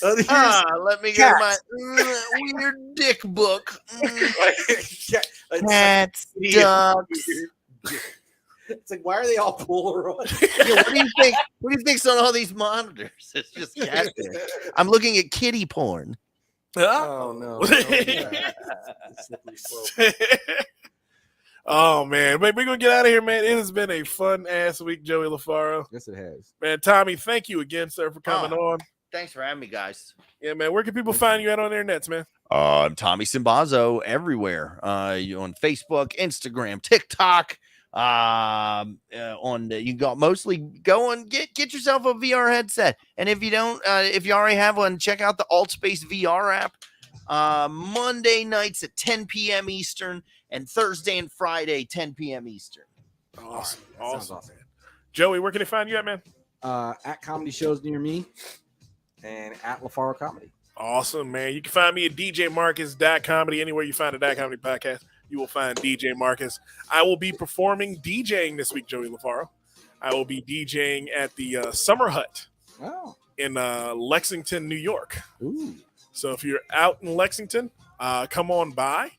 Let me get my weird dick book. Cats, ducks. It's like, why are they all Polaroid? Yeah, what do you think? What do you think's on all these monitors? It's just cat dick. I'm looking at kitty porn. Oh no! Oh man, we're gonna get out of here, man. It has been a fun ass week, Joey LaFaro. Yes, it has. Man, Tommy, thank you again, sir, for coming on. Thanks for having me, guys. Yeah, man. Where can people find you at on their nets, man? I'm Tommy Simbazo everywhere. You on Facebook, Instagram, TikTok. You got mostly go and get yourself a VR headset. And if you don't, if you already have one, check out the Altspace VR app. Monday nights at 10 p.m. Eastern and Thursday and Friday 10 p.m. Eastern. Awesome. Sounds Awesome. Man. Joey, where can they find you at, man? At comedy shows near me and at LaFaro Comedy. Awesome, man. You can find me at djmarcus.comedy. Anywhere you find a Comedy podcast, you will find DJ Marcus. I will be DJing this week, Joey LaFaro. I will be DJing at the Summer Hut in Lexington, New York. Ooh. So if you're out in Lexington, come on by.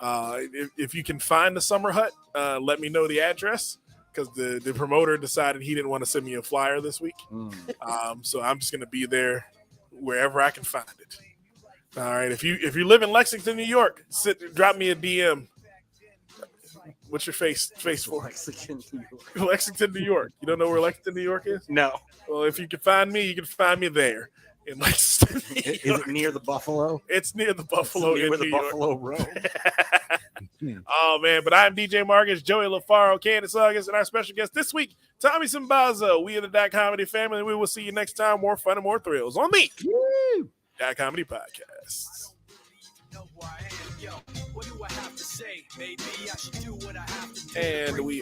If you can find the Summer Hut, let me know the address, because the promoter decided he didn't want to send me a flyer this week. So I'm just going to be there wherever I can find it. All right. If you live in Lexington, New York, drop me a DM. What's your face for? Lexington, New York. Lexington, New York. You don't know where Lexington, New York is? No. Well, if you can find me, you can find me there in Lexington, New York. Is it near the Buffalo? It's near the Buffalo. Near where the New York. Buffalo roam. Oh, man. But I'm DJ Marcus, Joey LaFaro, Candace August, and our special guest this week, Tommy Simbazo. We are the Comedy family, and we will see you next time. More fun and more thrills on the Comedy Podcast. And we are